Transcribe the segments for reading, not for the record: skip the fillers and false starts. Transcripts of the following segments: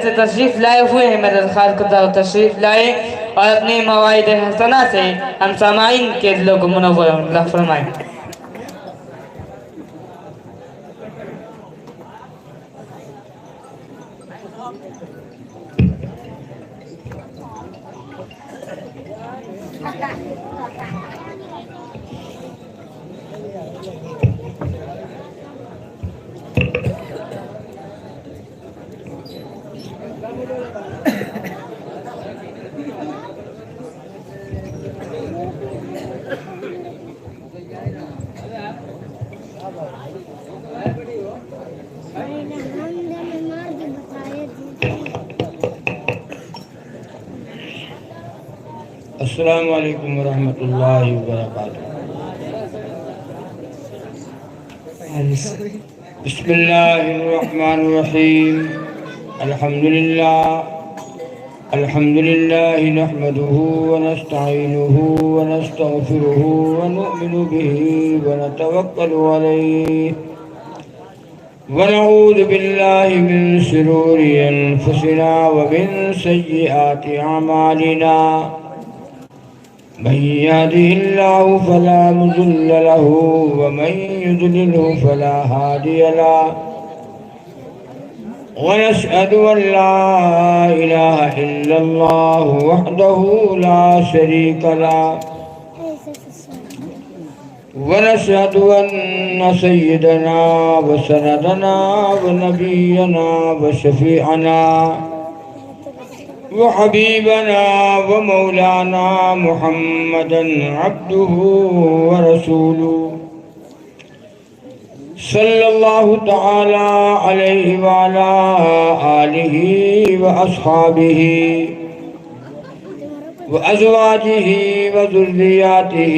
سے تشریف لائے ہوئے ہیں، میں درخواست کرتا ہوں تشریف لائیں اور اپنی مواعظ حسنہ سے ہم سامعین کے دلوں کو منور اللہ فرمائیں۔ السلام علیکم ورحمۃ اللہ وبرکاتہ۔ بسم اللہ الرحمن الرحیم۔ الحمد للہ نحمده ونستعینه ونستغفره ونؤمن به ونتوکل علیہ ونعوذ باللہ من شرور انفسنا ومن سیئات اعمالنا، من يهده الله فلا مضل له ومن يضلله فلا هادي له، ونشهد أن لا إله إلا الله وحده لا شريك له، ونشهد أن سيدنا وسندنا ونبينا وشفيعنا وحبيبنا ومولانا محمدا عبده ورسوله، صلى الله تعالى عليه وعلى آله وأصحابه وأزواجه وذرياته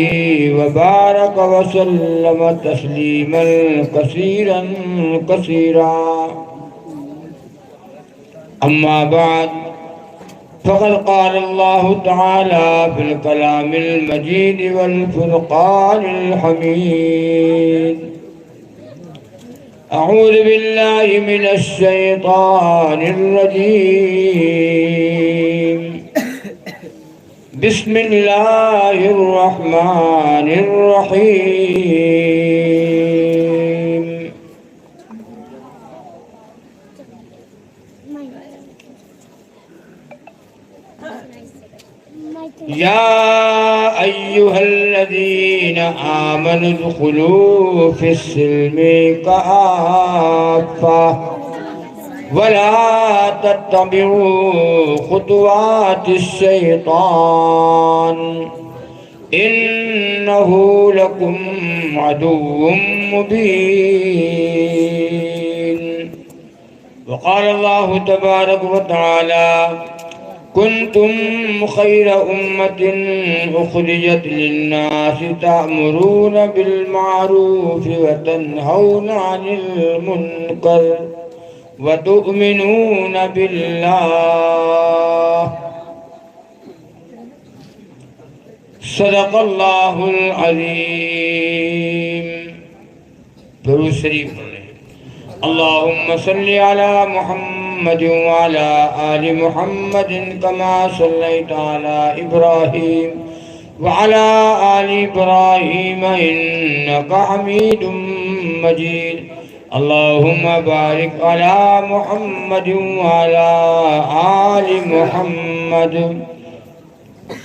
وبارك وسلم تسليما كثيرا كثيرا، أما بعد، فقد قال الله تعالى في الكلام المجيد والفرقان الحميد: أعوذ بالله من الشيطان الرجيم، بسم الله الرحمن الرحيم، يا أيها الذين آمنوا ادخلوا في السلم كافة ولا تتبعوا خطوات الشيطان إنه لكم عدو مبين. وقال الله تبارك وتعالى: كنتم خير أمة أخرجت للناس تأمرون بالمعروف وتنهون عن المنكر وتؤمنون بالله. صدق اللہ العظیم. درود شریف پڑھیں. اللہم صلی علی محمد وعلی آل محمد کما صلیت علی ابراہیم وعلی آل ابراہیم انک حمید مجید. اللہم بارک علی محمد وعلی آل محمد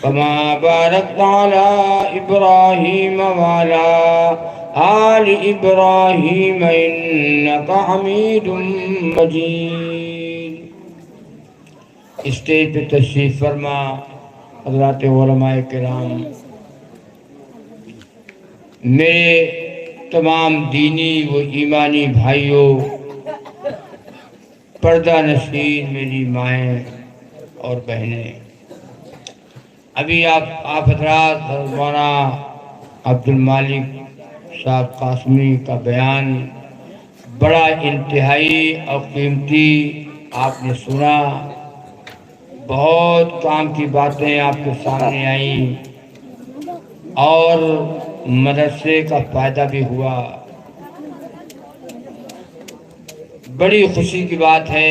كما باركت على إبراهيم وعلى آل إبراهيم إنك حميد مجيد. اسٹیج پہ تشریف فرما حضرات علماء کرام، میرے تمام دینی و ایمانی بھائیوں، پردہ نشین میری مائیں اور بہنیں، ابھی آپ حضرات مولانا عبد المالک صاحب قاسمی کا بیان بڑا انتہائی اور قیمتی آپ نے سنا. بہت کام کی باتیں آپ کے سامنے آئیں اور مدرسے کا فائدہ بھی ہوا. بڑی خوشی کی بات ہے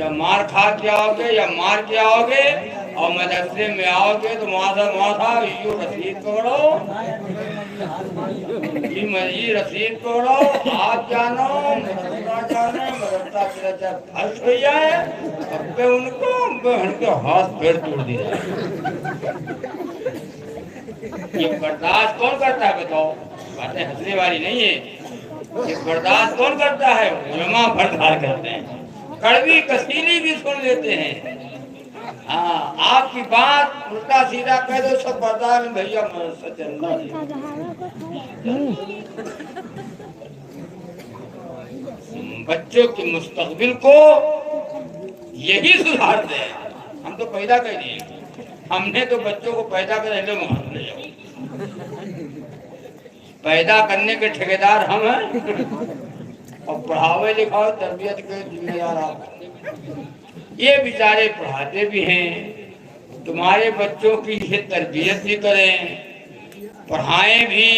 یا مار کھا کے آؤ گے یا مار کے آؤ گے، اور مدرسے میں آؤ گے تو ماذا یوں رسید پکڑو، یہ رسید پکڑو، آپ جانو مدرسہ جانے، مدرسہ کے جب پھنس ہو جائے اب ان کے ہاتھ پیر توڑ دیا جائے۔ یہ برداشت کون کرتا ہے بتاؤ؟ باتیں ہنسنے والی نہیں ہے۔ یہ برداشت کون کرتا ہے؟ علماء برداشت کرتے ہیں، کڑوی کسیلی بھی سن لیتے ہیں۔ ہاں آپ کی بات الٹا سیدھا کہہ دو سب برداشت میں، بھیا مدرسہ چلنا ہے۔ بچوں کے مستقبل کو یہی سدھارتے ہیں۔ ہم تو پیدا کر دیے، ہم نے تو بچوں کو پیدا کر پیدا کرنے کے ٹھیکیدار ہم ہیں، اور پڑھاوے لکھاوے تربیت کے ذمہ دار آپ۔ یہ بیچارے پڑھاتے بھی ہیں، تمہارے بچوں کی یہ تربیت بھی کریں، پڑھائیں بھی،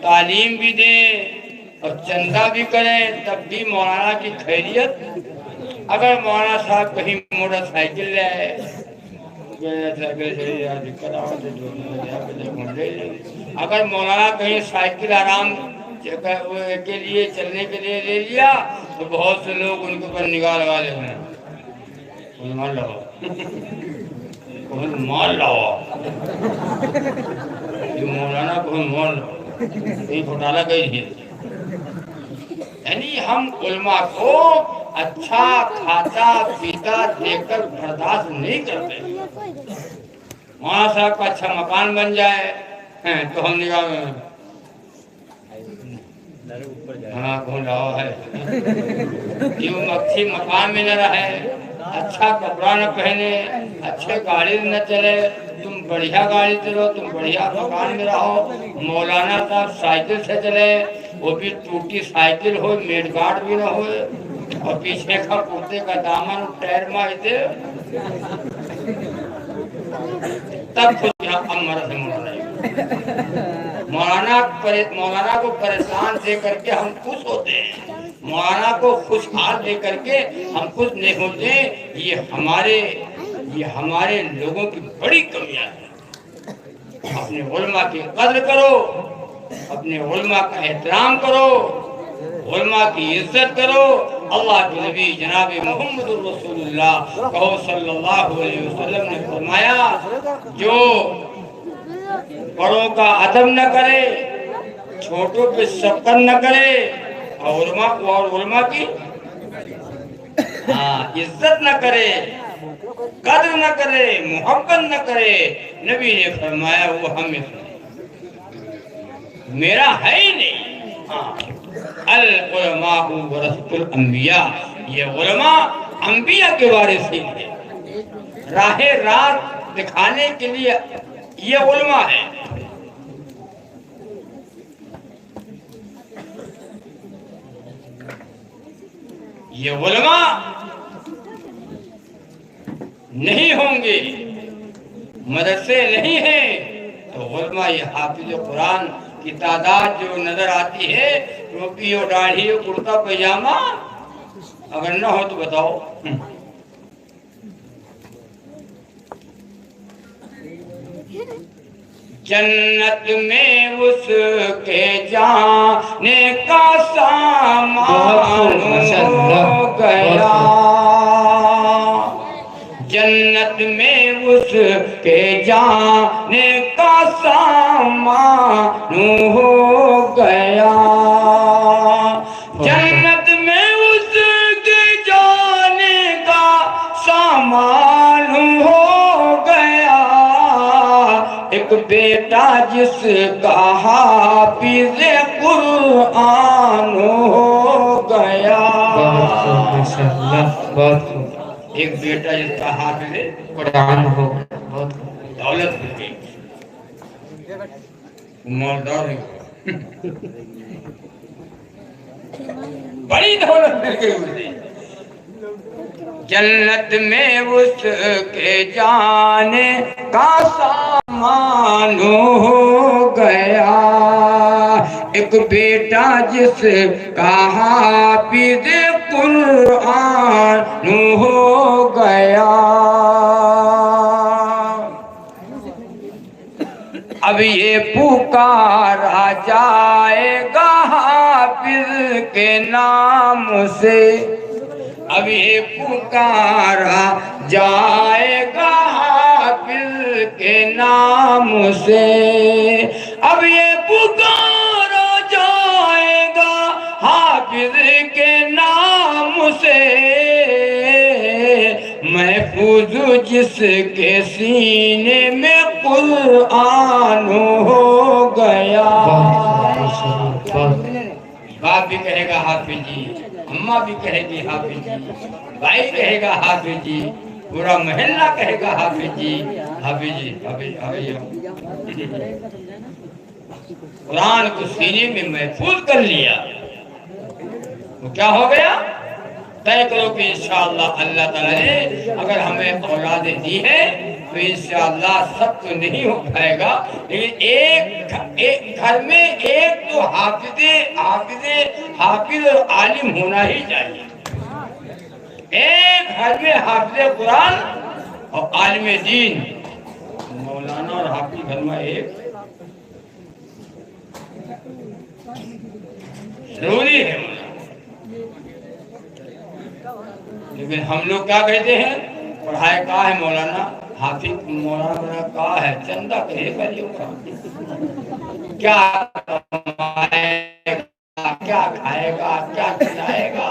تعلیم بھی دیں اور چندہ بھی کریں، تب بھی مولانا کی خیریت۔ اگر مولانا صاحب کہیں موٹر سائیکل لے آئے، اگر مولانا کہیں سائیکل آرام کے لیے چلنے کے لیے لے لیا تو بہت سے لوگ ان کے اوپر نگاہ لگا لیتے ہیں، مال لاؤ مال لاؤ، یہ مولانا کو مال لاؤ، یہ گھوٹالا کہیں نہیں۔ یعنی ہم علماء کو اچھا کھاتا پیتا دیکھ کر برداشت نہیں کرتے۔ مولانا صاحب کا اچھا مکان بن جائے تو ہم نگاہ میں ہاں کون لاؤ ہے، کیوں اچھی مکان میں نہ رہے، اچھا کپڑا نہ پہنے، اچھے گاڑی نہ چلے، تم بڑھیا گاڑی چلو، تم بڑھیا مکان میں رہو۔ مولانا صاحب سائیکل سے چلے، وہ بھی ٹوٹی سائیکل ہو، میڈ گارڈ بھی نہ ہو، اور پیچھے کا کرتے کا دامن ٹائر مارتے، تب خود یہاں امر سے مولانا کو پریشان دے کر کے ہم خوش ہوتے ہیں، مولانا کو خوشحال دے کر کے ہم خوش نہیں ہوتے۔ یہ ہمارے لوگوں کی بڑی کمیاں ہیں۔ اپنے علماء کی قدر کرو، اپنے علماء کا احترام کرو، علماء کی عزت کرو۔ اللہ کے نبی جناب محمد رسول اللہ صلی اللہ علیہ وسلم نے فرمایا، جو بڑوں کا ادب نہ کرے، چھوٹوں پہ شفقت نہ کرے، اور علماء کی عزت نہ کرے، قدر نہ کرے، محبت نہ کرے، نبی نے فرمایا وہ ہمیں میرا ہے ہی نہیں۔ العلماء ورثۃ الانبیاء، یہ علماء انبیاء کے وارث ہیں، راہ راست دکھانے کے لیے یہ علماء ہیں۔ یہ علماء نہیں ہوں گے، مدرسے نہیں ہیں تو علماء یہ حافظ قرآن کی تعداد جو نظر آتی ہے، ٹوپی اور داڑھی اور کرتا پائجامہ، اگر نہ ہو تو بتاؤ۔ جنت میں اس کے جانے کا سامان ہو گیا، جنت میں اس کے جانے کا سامان ہو گیا، جنت میں اس کے جانے کا سامان ہو گیا، ایک بیٹا جس کا حافظ قرآن ہو گیا، ایک بیٹا جس کا حافظ قرآن ہو، دولت مل گئی، مالدار نہیں، بڑی دولت مل گئی مجھے۔ جنت میں اس کے جانے کا سامان ہو گیا، ایک بیٹا جس کا حافظ قرآن ہو گیا۔ اب یہ پکارا جائے گا حافظ کے نام سے، اب یہ پکارا جائے گا حافظ کے نام سے، اب یہ پکارا جائے گا حافظ کے نام سے، محفوظ جس کے سینے میں قرآن ہو گیا۔ باپ بھی کہے گا حافظ جی، اماں بھی کہے گی حافظ جی، بھائی کہے گا حافظ جی، پورا محلہ کہے گا حافظ جی، حافظ جی، حافظ جی۔ قرآن کو سینے میں محفوظ کر لیا تو کیا ہو گیا؟ طے کرو کہ انشاءاللہ اللہ تعالیٰ نے اگر ہمیں اولادیں دی ہیں تو انشاءاللہ سب تو نہیں ہو پائے گا، لیکن ایک گھر میں ایک تو حافظ اور عالم ہونا ہی چاہیے۔ ایک گھر میں حافظ قرآن اور عالم دین، مولانا اور حافظ گھر میں ایک ضروری ہے۔ لیکن ہم لوگ کیا کہتے ہیں؟ پڑھائے کہاں ہے مولانا؟ حافظ مولانا کہاں ہے؟ چندہ کہے گا یہ کیا کمائے گا، کیا کھائے گا، کیا کھلائے گا؟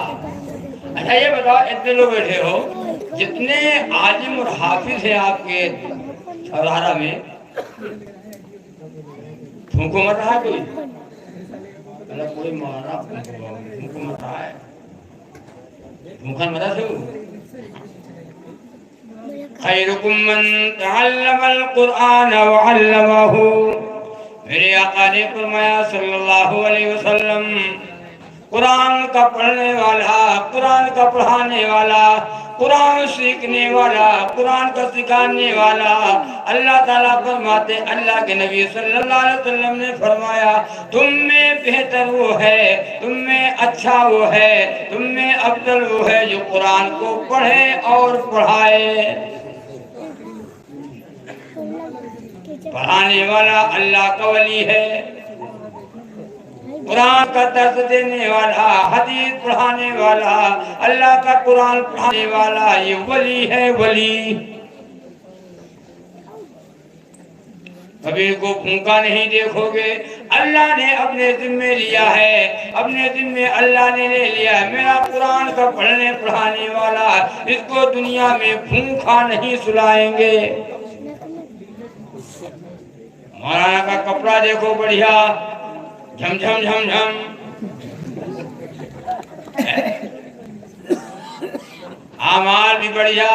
اچھا یہ بتاؤ، اتنے لوگ بیٹھے ہو، جتنے عالم اور حافظ ہیں آپ کے چھوڑارہ میں، پھونکو مت رہا کوئی؟ اللہ کوئی مولانا پھونکو مت رہا ہے؟ مکھن مدہ سے ہو؟ خیرکم من تعلم القرآن وعلمہ، میرے آقا نے فرمایا صلی اللہ علیہ وسلم، قرآن کا پڑھنے والا، قرآن کا پڑھانے والا، قرآن سیکھنے والا، قرآن کا سکھانے والا، اللہ تعالیٰ فرماتے، اللہ کے نبی صلی اللہ علیہ وسلم نے فرمایا، تم میں بہتر وہ ہے، تم میں اچھا وہ ہے، تم میں افضل وہ ہے جو قرآن کو پڑھے اور پڑھائے۔ پڑھانے والا اللہ کا ولی ہے، قرآن کا درس دینے والا، حدیث پڑھانے والا، اللہ کا قرآن پڑھانے والا، یہ ولی ہے، ولی۔ کبھی کو پھونکا نہیں دیکھو گے، اللہ نے اپنے ذمہ لیا ہے، اپنے ذمہ اللہ نے لے لیا ہے، میرا قرآن کا پڑھنے پڑھانے والا، اس کو دنیا میں پھونکا نہیں سلائیں گے۔ مولانا کا کپڑا دیکھو بڑھیا، جھم جھم جھم جھم، اعمال بھی بڑھیا،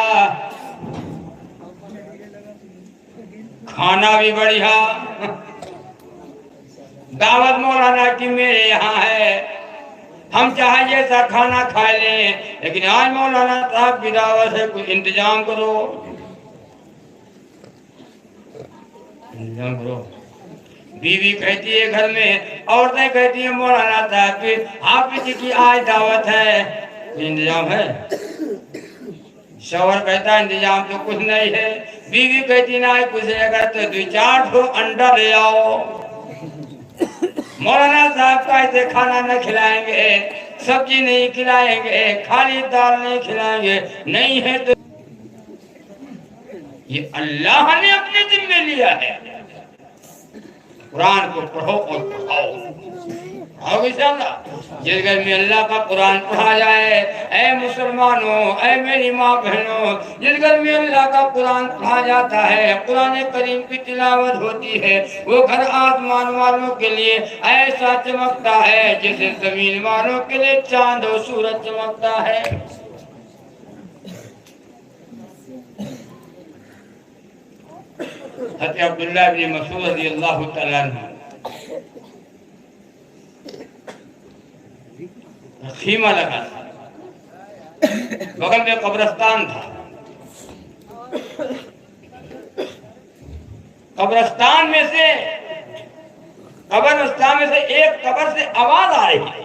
کھانا بھی بڑھیا، دعوت مولانا کی میرے یہاں ہے، ہم چاہے جیسا کھانا کھا لیں، لیکن آج مولانا صاحب کی دعوت ہے، کچھ انتظام کرو، انتظام کرو۔ بیوی کہتی ہے گھر میں، عورتیں کہتی ہیں مولانا صاحب کی حافظ جی کی آج دعوت ہے، کوئی انتظام ہے؟ شوہر کہتا ہے انتظام تو کچھ نہیں ہے، بیوی کہتی نہ کچھ ہے، اگر تو 2-4 انڈا لے آؤ۔ مولانا صاحب کا ایسے کھانا نہ کھلائیں گے، سبزی نہیں کھلائیں گے، خالی دال نہیں کھلائیں گے، نہیں ہے تو یہ اللہ نے اپنے ذمہ لیا ہے۔ قرآن کو پڑھو اور پڑھاؤ، پڑھاؤ انشاءاللہ۔ جس گھر میں اللہ کا قرآن پڑھا جائے، اے مسلمانوں، اے میری ماں بہنوں، جس گھر میں اللہ کا قرآن پڑھا جاتا ہے، قرآن کریم کی تلاوت ہوتی ہے، وہ گھر آسمان والوں کے لیے ایسا چمکتا ہے جیسے زمین والوں کے لیے چاند و سورج چمکتا ہے۔ حضرت عبداللہ بن مسعود رضی اللہ تعالیٰ عنہ خیمہ لگا تھا، بغل میں قبرستان تھا، قبرستان میں سے ایک قبر سے آواز آ رہی تھی،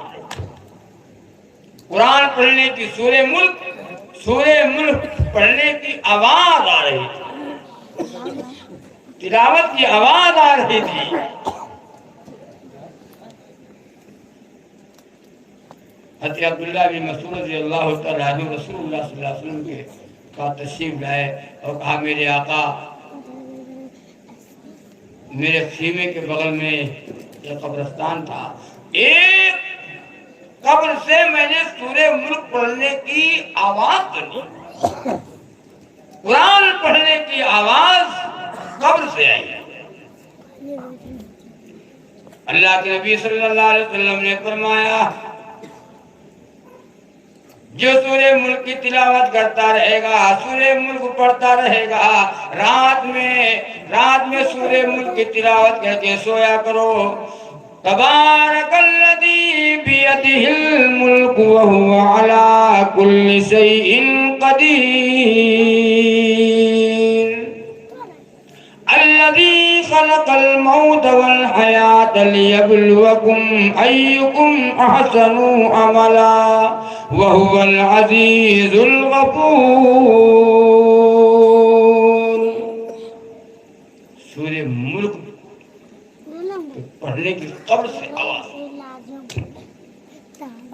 قرآن پڑھنے کی سورہ ملک پڑھنے کی آواز آ رہی تھی، تلاوت کی آواز آ رہی تھی۔ حضرت عبداللہ بن مسعود رضی اللہ تعالیٰ عنہ رسول اللہ صلی اللہ علیہ وسلم کے پاس تشریف لائے اور کہا میرے آقا میرے خیمے کے بغل میں ایک قبرستان تھا، ایک قبر سے میں نے سورہ ملک پڑھنے کی آواز سنی، قرآن پڑھنے کی آواز قبر سے آئی۔ اللہ کے نبی صلی اللہ علیہ وسلم نے فرمایا جو سورہ ملک کی تلاوت کرتا رہے گا، سورہ ملک پڑھتا رہے گا، رات میں سورہ ملک کی تلاوت کر کے سویا کرو۔ تبارک الذی بیدہ الملک وہو علی کل شیء قدیر، الذی خلق الموت والحیاة لیبلوکم ایکم احسن عملا وہو العزیز الغفور۔ سورہ ملک پڑھنے کی قبر سے آواز،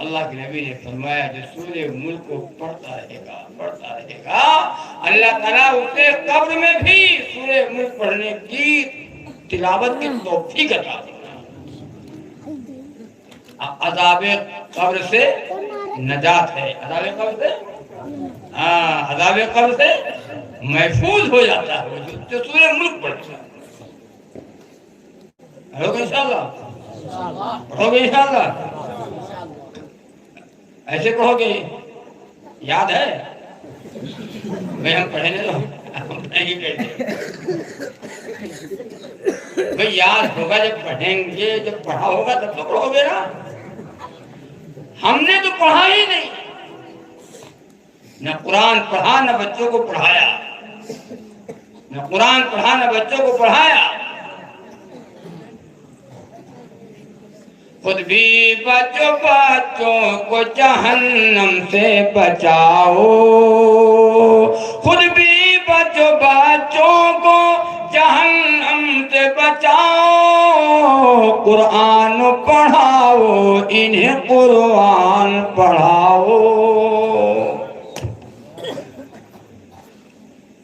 اللہ کے نبی نے فرمایا جو سورہ ملک کو پڑھتا رہے گا اللہ تعالیٰ اسے قبر میں بھی سورہ ملک پڑھنے کی تلاوت کی توفیق عطا فرمائے۔ عذاب قبر سے نجات ہے، عذاب قبر سے عذاب قبر سے محفوظ ہو جاتا ہے جو سورہ ملک پڑھتا ہے۔ پڑھو گے انشاءاللہ، پڑھو گے انشاءاللہ، ایسے پڑھو گے، یاد ہے بھئی ہم پڑھے نہیں تو ہم پڑھیں گے کیسے؟ بھئی یاد ہوگا جب پڑھیں گے، جب پڑھا ہوگا تب تو پڑھو گے نا۔ ہم نے تو پڑھا ہی نہیں، نہ قرآن پڑھا نہ بچوں کو پڑھایا، نہ قرآن پڑھا نہ بچوں کو پڑھایا۔ خود بھی بچوں کو جہنم سے بچاؤ، خود بھی بچوں کو جہنم سے بچاؤ، قرآن پڑھاؤ انہیں قرآن پڑھاؤ۔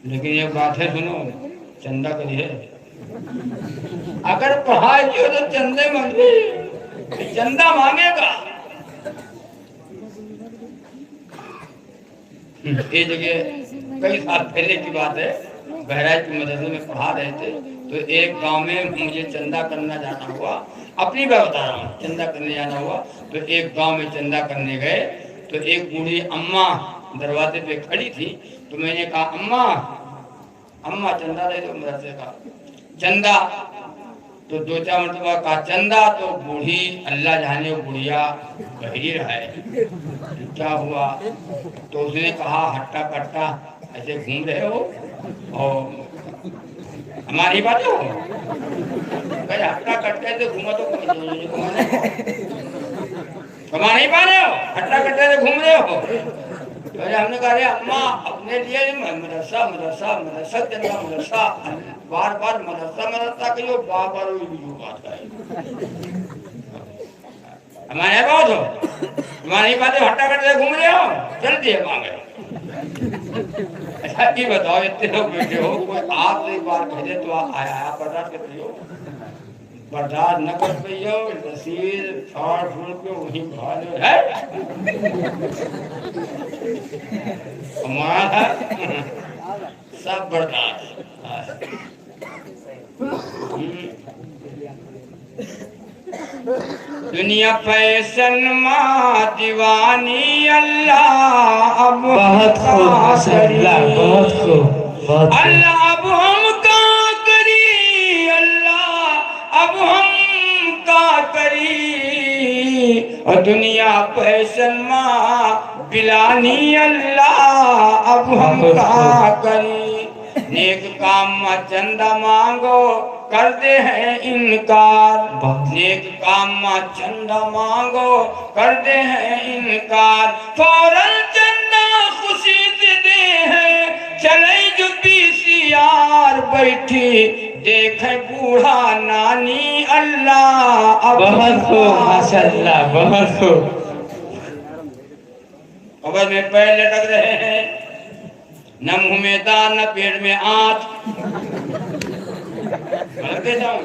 لیکن یہ بات ہے سنو، چندہ کریے، اگر پڑھائے جو تو چندے مانگے، چندہ مانگے گا۔ یہ جگہ کئی سال پہلے کی بات ہے، بہرائچ کے مدرسے میں پڑھا رہے تھے تو ایک گاؤں میں مجھے چندہ کرنا جانا ہوا، اپنی بات بتا رہا ہوں، چندہ کرنے جانا ہوا تو ایک گاؤں میں چندہ کرنے گئے تو ایک بوڑھی اماں دروازے پہ کھڑی تھی، تو میں نے کہا اماں چندہ دے دو مدرسے کا، چندہ، تو دو چار مرتبہ کہا چندہ، تو بوڑھی اللہ جانے بڑھیا بہری رہا ہے، کیا ہوا؟ تو اس نے کہا ہٹا کٹا ایسے گھوم رہے ہو اور ہماری بات ہو کہ ہٹا کٹے سے گھوما تو کما نہیں پا رہے ہو، ہٹا کٹے سے گھوم رہے ہو۔ تو ہم نے کہا اماں اپنے لیے مدرسہ چندہ مدرسہ، بار بار مدرسہ کہو، بار بار وہی بات ہے، ہمارے بہت ہو، ہماری باتیں ہٹا کٹے سے گھوم رہے ہو، چل دیے مانگے۔ اچھا یہ بتاؤ اتنے لوگ بیٹھے ہو، کوئی آپ سے ایک بار بھیجے تو آیا برداشت کرتے ہو؟ برداشت نہ کر پئی ہو، رسید پھاڑ پھوڑ کے وہیں بھالو ہے ہمارا سب برداشت۔ دنیا فیشن ماں دیوانی، اللہ اب بہت خوب ماشاء اللہ، بہت خوب، اللہ اب ہم کا کری، اللہ اب ہم کا کری، اور دنیا فیشن ماں بلانی، اللہ اب ہم کا کری۔ نیک کام چندہ مانگو، کرتے ہیں انکار، نیک کام چندہ مانگو کرتے ہیں انکار، فوراً چندہ خوشی سے دے ہیں، چلے جو پیسیار بیٹھی دیکھیں بوڑھا نانی اللہ اب بہت خوب ماشاءاللہ، بہت خوب۔ قبر میں پیر لٹک رہے ہیں، نہ منہ میں دان نہ پیٹ میں آنچ، غلط کہتا ہوں،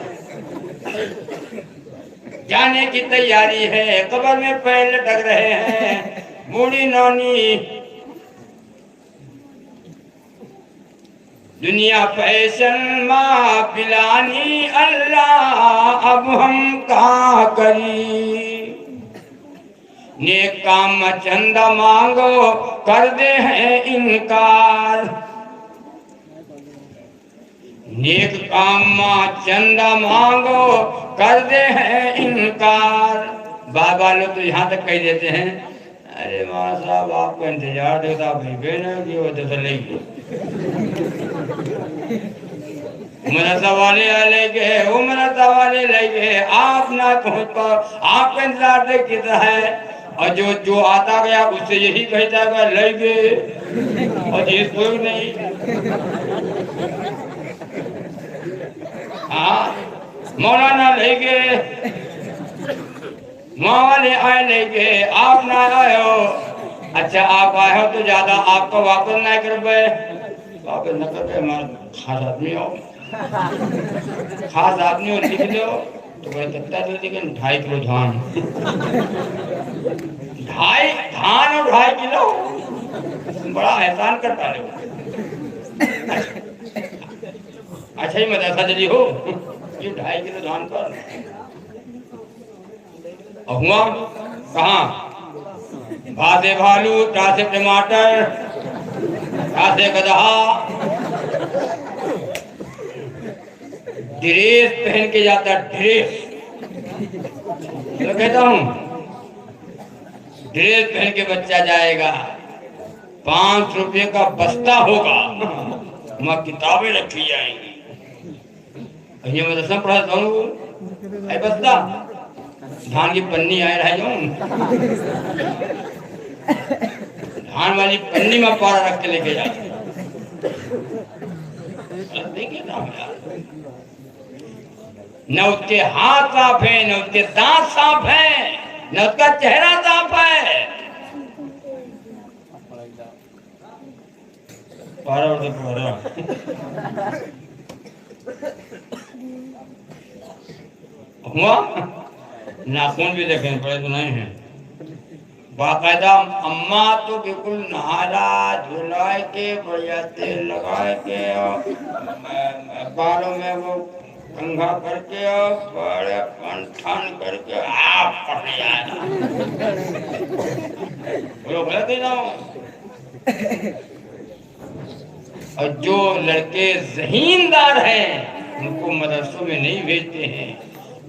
جانے کی تیاری ہے، قبر میں پیر لٹک رہے ہیں، بوڑھی نانی دنیا فیشن ماں پلانی اللہ اب ہم کہاں کری، نیک کام چندہ مانگو کرتے ہیں انکار، نیک کام چندہ مانگو کرتے ہیں انکار۔ بابا لوگ تو یہاں تک کہہ دیتے ہیں ارے ماں صاحب آپ کا انتظار دیتا بھائی بہنوں کی وجہ سے لے گئے، عمرت والے لے گئے، عمرت والے لے گئے، آپ نہ پہنچ پاؤ، آپ کا انتظار دیکھتا ہے، اور جو آتا گیا اس سے یہی کہتا گیا لے گئے، اور جس کوئی نہیں، ہاں مولانا لے گئے، والے آئے لے گئے، آپ نہ آئے ہو، اچھا آپ آئے ہو تو زیادہ آپ کو واپس نہ کر پائے، واپس نہ کر پائے، ہمارا خاص آدمی ہو، خاص آدمی ہو لکھ دو تو بڑا تکتا ہے، لیکن 2.5 کلو دھان، 2.5 کلو بڑا احسان کرتا ہے، اچھا ہی مدرسہ چلی ہو یہ 2.5 کلو دھان پر، اور ہوا کہاں، بھاسے بھالو ٹاسے ٹماٹر ٹاسے گدھا، ڈریس پہن کے جاتا، ڈریس میں کہتا ہوں ڈریس پہن کے بچہ جائے گا، 5 روپے کا بستہ ہوگا، وہاں کتابیں رکھی جائیں گی، یہ مدرسہ پڑھاتا ہوں، اے بستہ دھان کی پنی آئے رہ جاؤں، دھان والی پنی میں پارا رکھ کے لے کے جاتا، نہ اس کے ہاتھ صاف ہیں، نہ اس کے دانت صاف ہیں، نہ اس کا چہرہ صاف ہے، پارا اٹھے پارا ہوا، ناخون بھی دیکھیں پڑے تو نہیں ہیں، باقاعدہ اماں تو بالکل نہارا دھلائے کے بڑھیا تیل لگائے کے بالوں میں وہ کنگھا کر کے بڑے پنٹھن کر کے آپ پڑھنے آئے گا، بولو غلط ہی نہ ہو، اور جو لڑکے ذہیندار ہیں ان کو مدرسوں میں نہیں بھیجتے ہیں،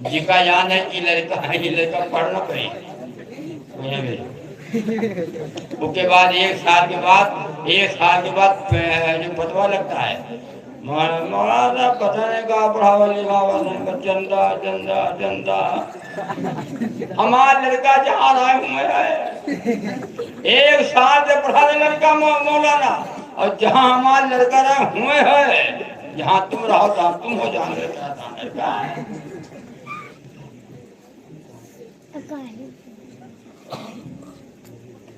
جی کا یاد ہے کہ لڑکا ہے یہ لڑکا پڑھنا پڑے اس کے بعد 1 سال کے بعد جو فتویٰ لگتا ہے مولانا پتہ نہیں کہا پڑھاوا لکھاوا چندہ چندہ چندہ، ہمارا لڑکا جہاں رہا ہوئے ہے 1 سال سے پڑھا دے لڑکا مولانا، اور جہاں ہمارا لڑکا رہے ہوئے ہے جہاں تم رہو تھا تم ہو جان لڑکا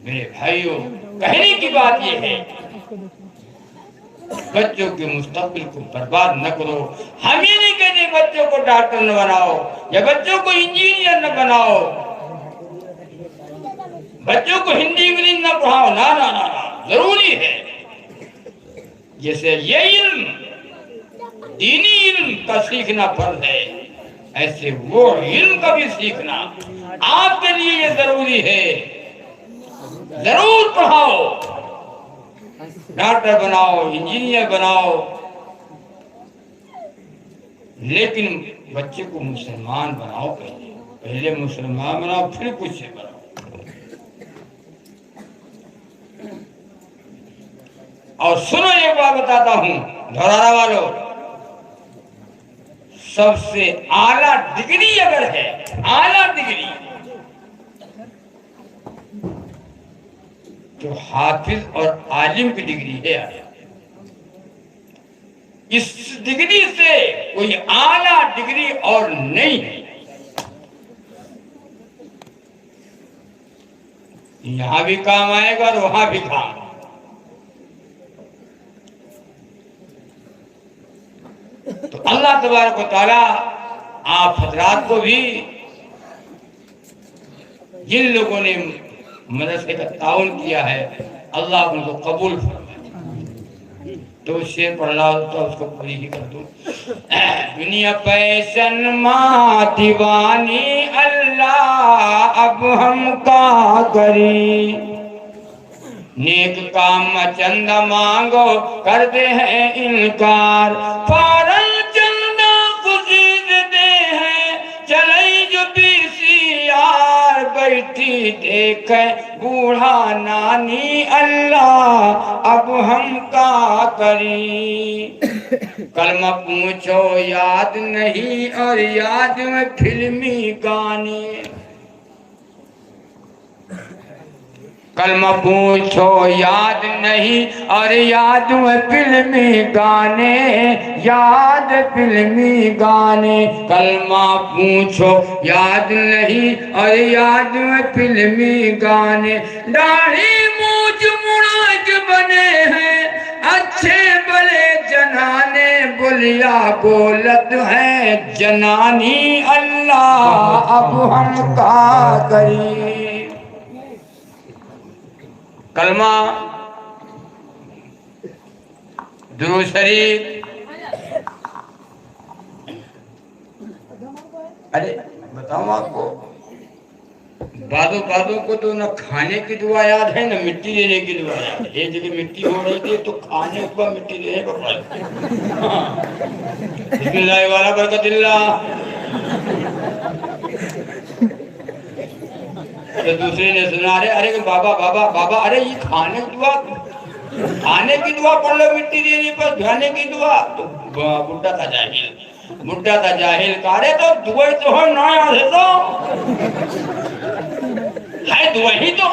میرے بھائیوں، کہنے کی بات یہ ہے بچوں کے مستقبل کو برباد نہ کرو، ہم یہ نہیں کہتے بچوں کو ڈاکٹر نہ بناؤ یا بچوں کو انجینئر نہ بناؤ، بچوں کو ہندی انگلش نہ پڑھاؤ، نہ نہ نہ، ضروری ہے جیسے یہ علم دینی علم کا سیکھنا فرض ہے، ایسے وہ علم کا بھی سیکھنا آپ کے لیے یہ ضروری ہے، ضرور پڑھاؤ، ڈاکٹر بناؤ انجینئر بناؤ، لیکن بچے کو مسلمان بناؤ، پہلے مسلمان بناؤ پھر کچھ سے بناؤ۔ اور سنو ایک بات بتاتا ہوں دھوراڑا والوں، سب سے اعلیٰ ڈگری اگر ہے، اعلیٰ ڈگری، تو حافظ اور عالم کی ڈگری ہے۔ اس ڈگری سے کوئی اعلیٰ ڈگری اور نہیں ہے۔ یہاں بھی کام آئے گا اور وہاں بھی کام۔ تو اللہ تبارک و تعالیٰ آپ حضرات کو بھی، جن لوگوں نے مدرسے کا تعاون کیا ہے، اللہ ان کو قبول فرمائے۔ تو شعر پڑھ رہا ہوتا اس کو پوری ہی کر دوں۔ دنیا پیشن ماں دیوانی، اللہ اب ہم کا کری، نیک کام چند مانگو کرتے ہیں انکار، فارن چندہ خزید دے ہیں چلئی جو پیسی یار، بیٹھی دیکھے بوڑھا نانی، اللہ اب ہم کا کری، کلمہ پوچھو یاد نہیں اور یاد میں فلمی گانے، کلمہ پوچھو یاد نہیں اور یاد میں فلمی گانے، یاد فلمی گانے، کلمہ پوچھو یاد نہیں اور یاد میں فلمی گانے، داڑھی مونچھ مڑاج بنے ہیں اچھے بڑے جنانے، بولیا بولت ہے جنانی، اللہ اب ہم کا کری۔ کلمہ، درود شریف، ارے بتاؤں آپ کو، بعضوں کو تو نہ کھانے کی دعا یاد ہے نہ مٹی دینے کی دعا یاد ہے۔ ایک جگہ مٹی ہو رہی تھی تو کھانے کے بعد مٹی دینے کو پڑا۔ بسم اللہ والا برکت اللہ۔ تو دوسرے نے سنا، ارے بابا بابا بابا، ارے یہ کھانے کی دعا پڑھ لو، مٹی دینے پر کھانے کی دعا۔ تو بڈھا تھا جاہل، کہا تو دعا تو ہم نہ یاد ہے، تو ہے دعا ہی تو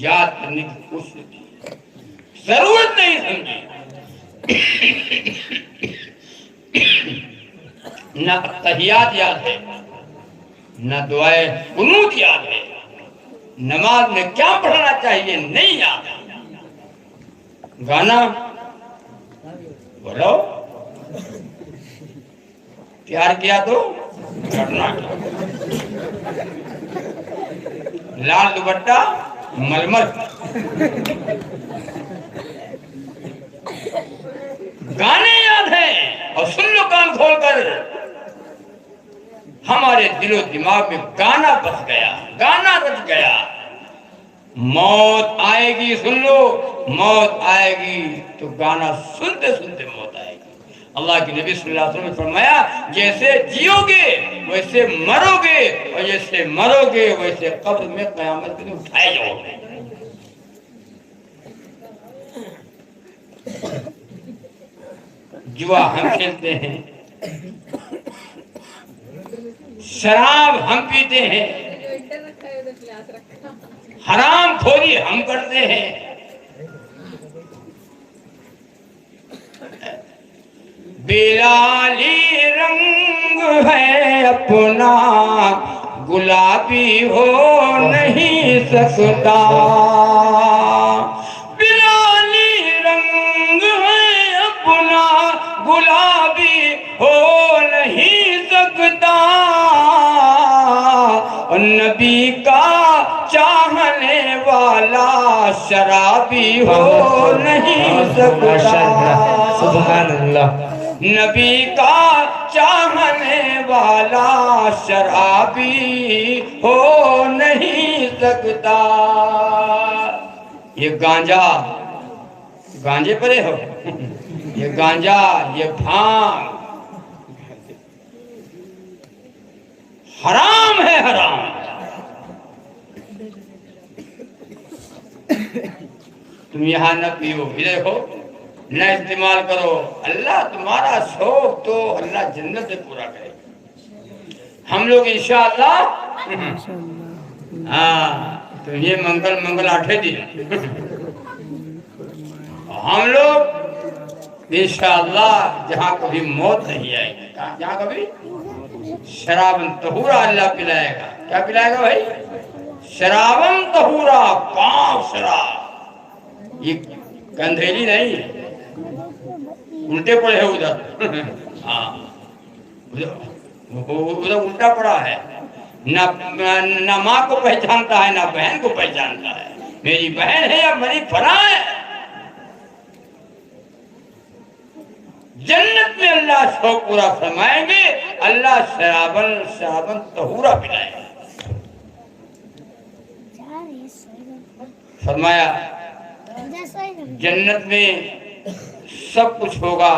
یاد کرنے کی کوشش کی، ضرورت نہیں سمجھی۔ نہ تحیات یاد ہے، نہ دعائے قنوت یاد ہے، نماز میں کیا پڑھنا چاہیے نہیں یاد ہے۔ گانا بولو، پیار کیا تو کرنا کیا، لال دوپٹہ ململ، گانے یاد ہیں، اور سن لو کان کھول کر، ہمارے دل و دماغ میں گانا بس گیا، گانا رچ گیا۔ موت آئے گی، سن لو، موت آئے گی تو گانا سنتے سنتے موت آئے گی۔ اللہ کے نبی صلی اللہ علیہ وسلم نے فرمایا، جیسے جیو گے ویسے مرو گے، اور جیسے مرو گے ویسے قبر میں قیامت کے دن اٹھائے جاؤ گے۔ جوا ہم کھیلتے ہیں، شراب ہم پیتے ہیں، حرام خوری ہم کرتے ہیں، بیلالی رنگ ہے اپنا گلابی ہو نہیں سکتا، بیلالی رنگ ہے اپنا گلابی ہو نہیں سکتا، اور نبی کا چاہنے والا شرابی ہو نہیں سکتا، سبحان اللہ۔ نبی کا چاہنے والا شرابی ہو نہیں سکتا۔ یہ گانجے پرے ہو، یہ گانجا، یہ بھانگ حرام ہے، حرام۔ تم یہاں نہ پیو، ادھر ہو نہ استعمال کرو، اللہ تمہارا شوق تو اللہ جنت سے پورا کرے. ہم لوگ انشاءاللہ ہاں تو یہ منگل 8 دن ہم لوگ انشاءاللہ جہاں کبھی موت نہیں آئے گی، جہاں کبھی شرابن طہورا اللہ پلائے گا. کیا پلائے گا بھائی؟ شرابن طہورا، پاک شراب. یہ گندھیلی نہیں، الٹے پڑے ہیں ادھر. ہاں ادھر الٹا پڑا ہے. نہ ماں کو پہچانتا ہے نہ بہن کو پہچانتا ہے. میری بہن ہے یا میری فلاں ہے. جنت میں اللہ شوق پورا فرمائیں گے، اللہ شرابن طہورا پلائے گا. فرمایا جنت میں سب کچھ ہوگا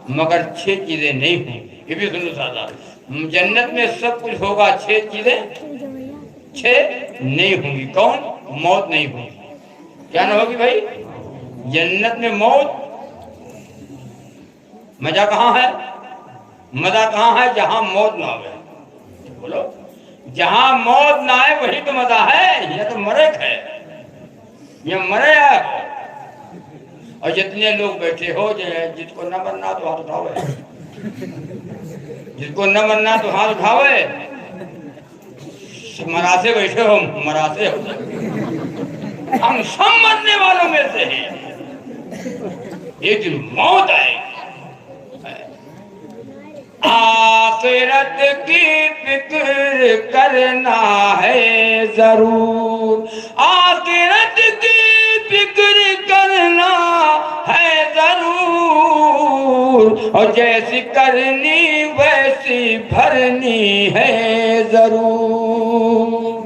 مگر 6 چیزیں نہیں ہوں گی. یہ بھی سنو سادہ، جنت میں سب کچھ ہوگا 6 چیزیں 6 نہیں ہوں گی. کون؟ موت نہیں ہوگی. کیا نہ ہوگی بھائی؟ جنت میں موت. مزہ کہاں ہے؟ مزہ کہاں ہے؟ جہاں موت نہ ہوئے. بولو، جہاں موت نہ آئے وہی تو مزہ ہے. یہ تو مرک ہے، یہ مرے ہے. اور جتنے لوگ بیٹھے ہو جس کو نہ مرنا تو ہاتھ اٹھاوے، جس کو نہ مرنا تو ہاتھ اٹھاوے. مراسے بیٹھے ہو، مراسے ہو، ہم سب مرنے والوں میں سے ہیں. ایک دن موت آئے. آخرت کی فکر کرنا ہے ضرور، آخرت کی فکر کرنا ہے ضرور، اور جیسی کرنی ویسی بھرنی ہے ضرور،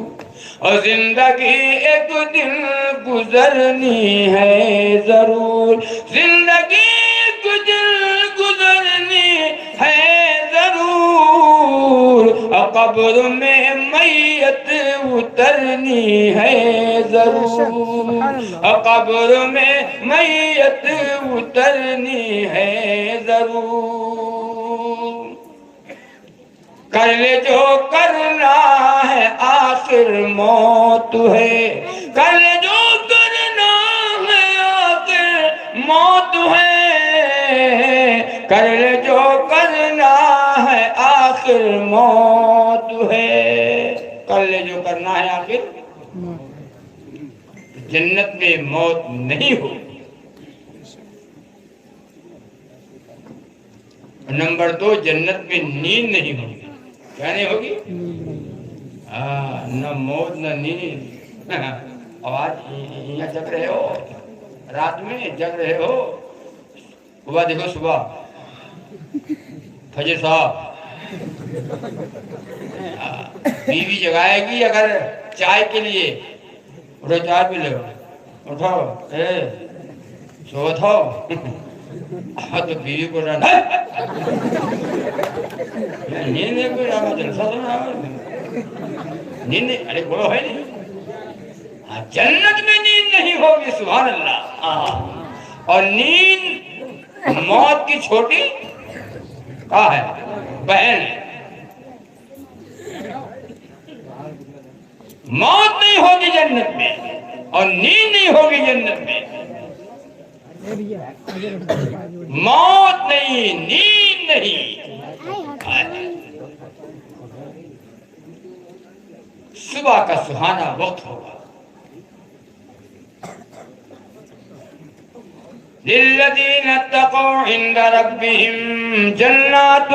اور زندگی ایک دن گزرنی ہے ضرور، زندگی ایک دن گزرنی ہے ضرور، اور قبر میں میت اترنی ہے ضرور، اور قبر میں میت اترنی ہے ضرور. کر لے جو کرنا ہے آخر موت ہے، کر لے جو کرنا ہے آخر موت ہے، کر لے جو کرنا ہے آخر موت ہے. کر لے جو کرنا ہے آخر. جنت میں موت نہیں ہوگی. نمبر 2، جنت میں نیند نہیں ہوگی. کیا نہیں ہوگی؟ نہ موت نہ نیند. آواز یہاں جگ رہے ہو، رات میں جگ رہے ہو. صبح دیکھو، صبح فجر صاحب بیوی جگائے گی اگر چائے کے لیے، اٹھو چائے پی لو، اٹھو سو تھو. تو بیوی کو رہنا نیند ہے، کوئی رہا جلسہ سنا نیند نہیں. ارے بولو ہے نہیں. جنت میں نیند نہیں ہوگی. سبحان اللہ. اور نیند موت کی چھوٹی کہاں ہے؟ بہن ہے. موت نہیں ہوگی جنت میں، اور نیند نہیں ہوگی جنت میں. موت نہیں، نیند نہیں. صبح کا سہانا وقت ہوگا. للذین اتقوا عند ربهم جنات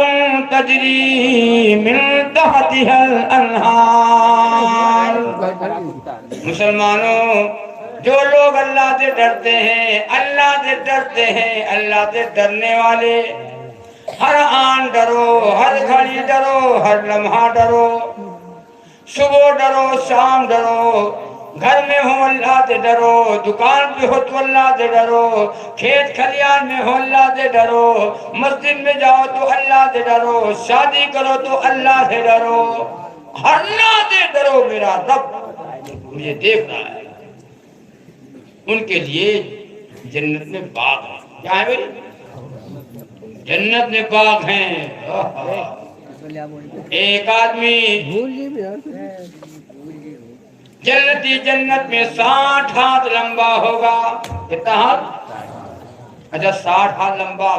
تجری من تحتها الانہار. مسلمانوں، جو لوگ اللہ سے ڈرتے ہیں، اللہ سے ڈرتے ہیں، اللہ سے ڈرنے والے، ہر آن ڈرو، ہر گھڑی ڈرو، ہر لمحہ ڈرو. صبح ڈرو، شام ڈرو، گھر میں ہو اللہ سے ڈرو، دکان پہ ہو تو اللہ سے ڈرو، کھیت کھلیان میں ہو اللہ سے ڈرو، مسجد میں جاؤ تو اللہ سے ڈرو، شادی کرو تو اللہ سے ڈرو. اللہ سے ڈرو. میرا رب مجھے دیکھ رہا ہے. ان کے لیے جنت میں باغ ہے. کیا ہے بھائی؟ جنت میں باغ ہیں. ایک آدمی جنتی جنت میں 60 ہاتھ لمبا ہوگا. کتنا ہاتھ؟ اچھا 60 ہاتھ لمبا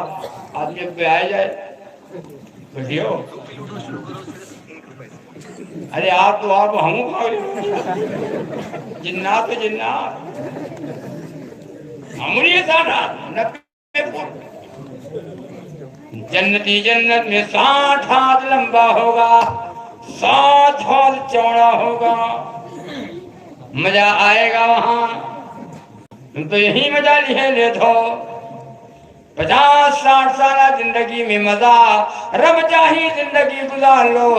آدمی پہ آئے جائے بھائیو. ارے آپ تو آپ ہم جنات تو جنات ہماری 60 ہاتھ 90 فٹ. جنتی جنت میں 60 ہاتھ لمبا ہوگا 7 ہاتھ چوڑا ہوگا. مزہ آئے گا وہاں. تم تو یہی مزہ لے دو. 50-60 سالہ زندگی میں مزہ رب چاہی زندگی گزار لو.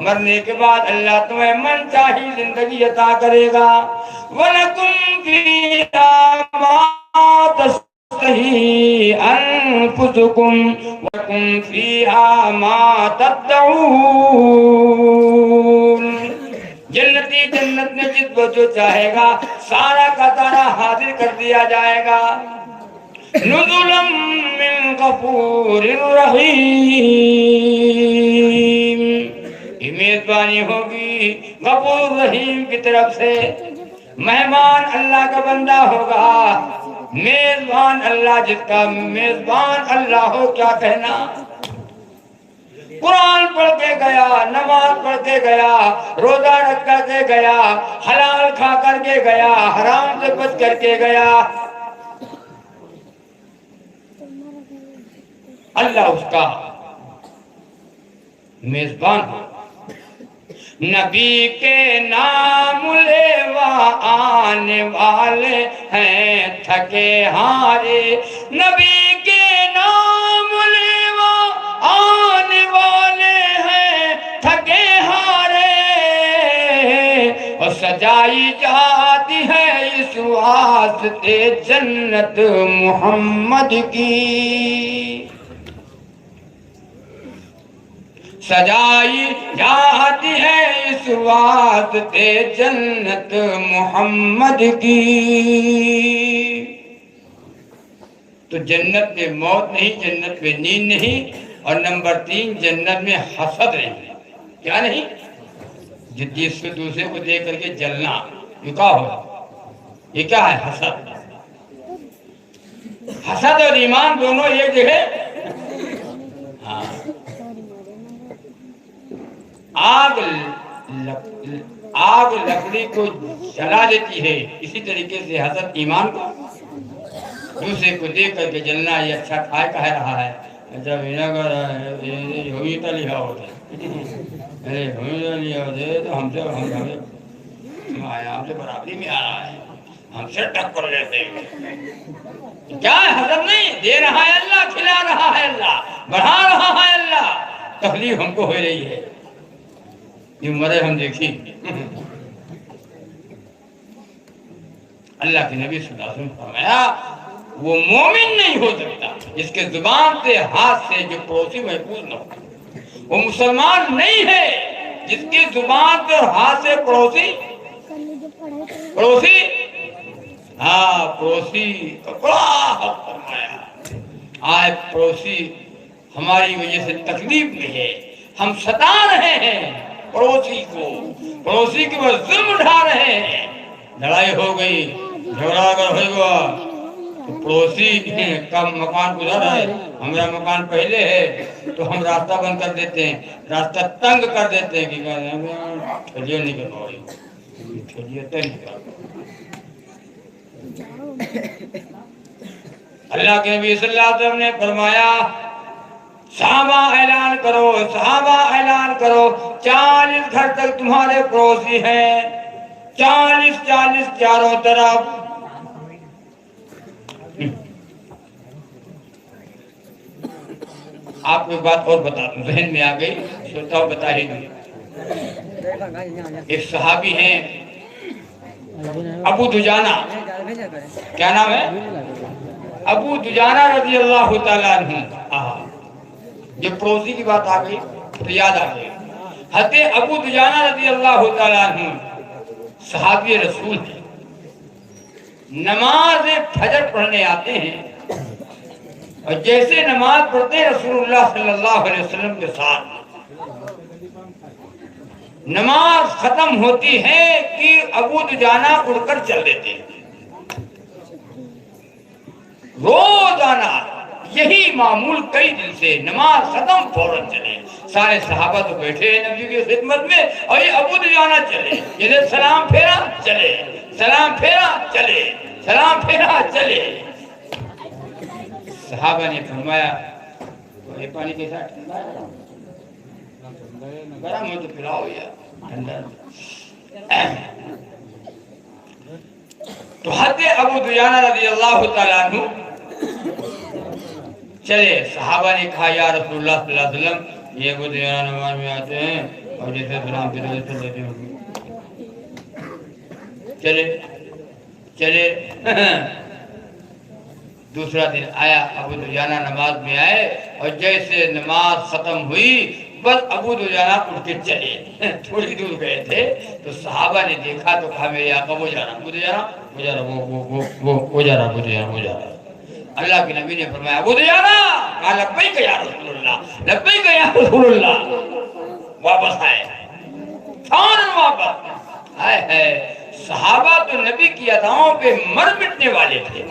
مرنے کے بعد اللہ تمہیں من چاہی زندگی عطا کرے گا. وَلَكُمْ فِيهَا مَا تَشْتَهِي أَنفُسُكُمْ وَلَكُمْ فِيهَا مَا تَدَّعُونَ. جنتی جنت میں جس کو جو چاہے گا سارا کا سارا حاضر کر دیا جائے گا. نزلا من غفور رحیم. یہ میزبانی ہوگی غفور رحیم کی طرف سے. مہمان اللہ کا بندہ ہوگا. میزبان اللہ جس کا میزبان اللہ ہو کیا کہنا. قرآن پڑھ کے گیا نماز پڑھ کے گیا روزہ رکھ کر کے گیا حلال کھا کر کے گیا حرام سے بچ کر کے گیا. اللہ اس کا میزبان. نبی کے نام لیوا آنے والے ہیں تھکے ہارے. نبی کے نام لیوا آنے والے ہیں تھکے ہارے. اور سجائی جاتی ہے اس واسطے جنت محمد کی. سجائی جاتی ہے اس واسطے جنت محمد کی. تو جنت میں موت نہیں جنت میں نیند نہیں. اور نمبر 3 جنت میں حسد نہیں. کیا نہیں؟ جس سے دوسرے کو دیکھ کر کے جلنا. یہ کیا ہو؟ یہ کیا ہے؟ حسد. حسد اور ایمان دونوں ایک جگہ. ہاں آگ لکڑی کو جلا دیتی ہے اسی طریقے سے حسد ایمان کو دوسرے کو دیکھ کر کے جلنا. یہ اچھا کھائے کہہ رہا ہے جب ہوئی تو لیا ہوتا ہے لیا ہوتے تو ہم سے برابری میں آ رہا ہے ہم سے ٹکر لیتے ہیں. کیا ہے؟ حسد نہیں. دے رہا ہے اللہ کھلا رہا ہے اللہ بڑھا رہا ہے اللہ. تکلیف ہم کو ہو رہی ہے. یہ مرے ہم دیکھی. اللہ کے نبی صلی اللہ علیہ وسلم فرمایا وہ مومن نہیں ہو سکتا جس کے زبان سے ہاتھ سے جو پڑوسی محفوظ نہ ہو. وہ مسلمان نہیں ہے جس کی زبان سے اور ہاتھ سے پڑوسی بڑا حق فرمایا. آج پڑوسی ہماری وجہ سے تکلیف میں ہے. ہم ستا رہے ہیں پڑوسی کے وہ ظلم اٹھا رہے ہیں. لڑائی ہو گئی جھگڑا اگر ہو گیا تو پڑوسی کا مکان گزر ہے ہمارا مکان پہلے ہے تو ہم راستہ بند کر دیتے ہیں. راستہ تنگ کر دیتے ہیں کہ ٹھلیے نہیں کر پاؤ ٹھلیے تنگ کر. اللہ کے نبی صلی اللہ علیہ وسلم نے فرمایا صحابہ اعلان کرو 40 گھر تک تمہارے پڑوسی ہیں. 40 چاروں طرف. آپ کو ایک بات اور بتا دوں ذہن میں آ گئی سوچتا ہوں بتا ہی دوں. ایک صحابی ہیں ابو دجانہ. کیا نام ہے؟ ابو دجانہ رضی اللہ تعالیٰ عنہ. جب پڑوسی کی بات آ گئی تو یاد آ گئی. حضرت ابو دجانہ رضی اللہ تعالیٰ عنہ صحابی رسول ہیں. نماز فجر پڑھنے آتے ہیں اور جیسے نماز پڑھتے ہیں رسول اللہ صلی اللہ علیہ وسلم کے ساتھ، نماز ختم ہوتی ہے کہ ابو دجانہ اٹھ کر چل دیتے ہیں۔ روزانہ یہی معمول کئی دن سے، نماز ختم فوراً چلے۔ سارے صحابہ تو بیٹھے ہیں نبی کی خدمت میں، اور یہ ابو دجانہ چلے، یہ سلام پھیرا چلے، سلام پھیرا چلے، سلام پھیرا چلے۔ صحابہ نے فرمایا یہ پانی کیسا ٹھنڈا ہے؟ گرم ہو تو پلاؤ یا ٹھنڈا؟ تو حضرت ابو دجانہ رضی اللہ تعالیٰ عنہ چلے۔ صحابہ نے کہا یا رسول اللہ صلی اللہ علیہ وسلم یہ ابو دجانہ نماز میں آتے ہیں اور جیسے سلام پھیرا چل دیتے ہیں۔ چلے دوسرا دن آیا، ابو دجانہ نماز میں آئے اور جیسے نماز ختم ہوئی بس ابو دجانہ اٹھ کے چلے۔ تھوڑی دور گئے تھے تو صحابہ نے دیکھا تو کہا میرے آقا وہ جا رہا، وہ جا رہا۔ اللہ کے نبی نے فرمایا ابو دجانہ، کہا لبیک یا رسول اللہ، لبیک یا رسول اللہ، واپس آئے، فوراً واپس آئے۔ صحابہ تو نبی کی اداؤں پہ مر مٹنے والے تھے۔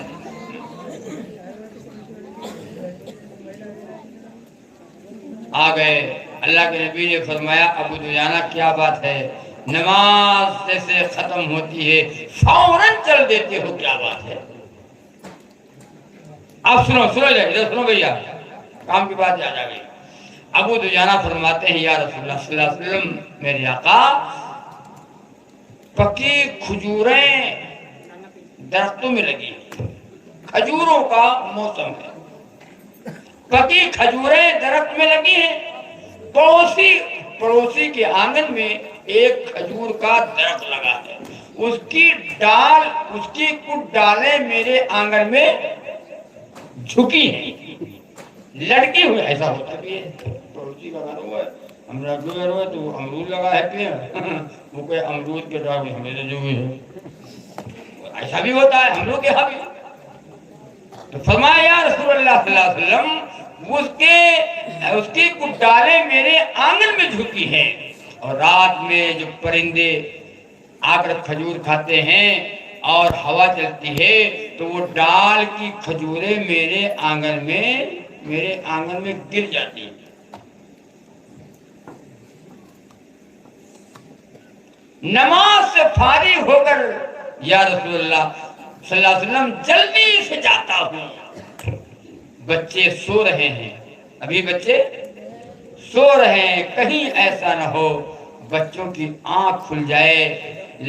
آ گئے، اللہ کے نبی نے فرمایا ابو دجانہ کیا بات ہے، نماز جیسے ختم ہوتی ہے فوراً چل دیتے ہو، کیا بات ہے؟ آپ سنو جائے، ادھر سنو بھیا، کام کی بات یاد آ گئی۔ ابو دجانہ فرماتے ہیں یا رسول اللہ صلی اللہ علیہ وسلم، میرے آقا پکی کھجوریں درختوں میں لگی، کھجوروں کا موسم ہے، پکی کھجوریں درخت میں لگی ہیں۔ پڑوسی کے آنگن میں ایک کھجور کا درخت لگا ہے، اس کی کچھ ڈالیں میرے آنگن میں جھکی ہیں، لڑکی ہوئی۔ ایسا ہوتا بھی ہے، پڑوسی کا گھر ہوا ہے، ہمارا گھر ہوا ہے تو وہ امرود لگا ہے پہ وہ کوئی امرود کے ڈال ہمیں جو بھی ہے، ایسا بھی ہوتا ہے ہم لوگ کے یہاں بھی۔ تو فرمایا یا رسول اللہ صلی اللہ علیہ وسلم اس کی کچھ ڈالیں میرے آنگن میں جھکی ہیں، اور رات میں جو پرندے آ کر کھجور کھاتے ہیں اور ہوا چلتی ہے تو وہ ڈال کی کھجوریں میرے آنگن میں گر جاتی ہیں۔ نماز سے فارغ ہو کر یا رسول اللہ صلی اللہ علیہ وسلم جلدی سے جاتا ہوں، بچے سو رہے ہیں، ابھی بچے سو رہے ہیں، کہیں ایسا نہ ہو بچوں کی آنکھ کھل جائے،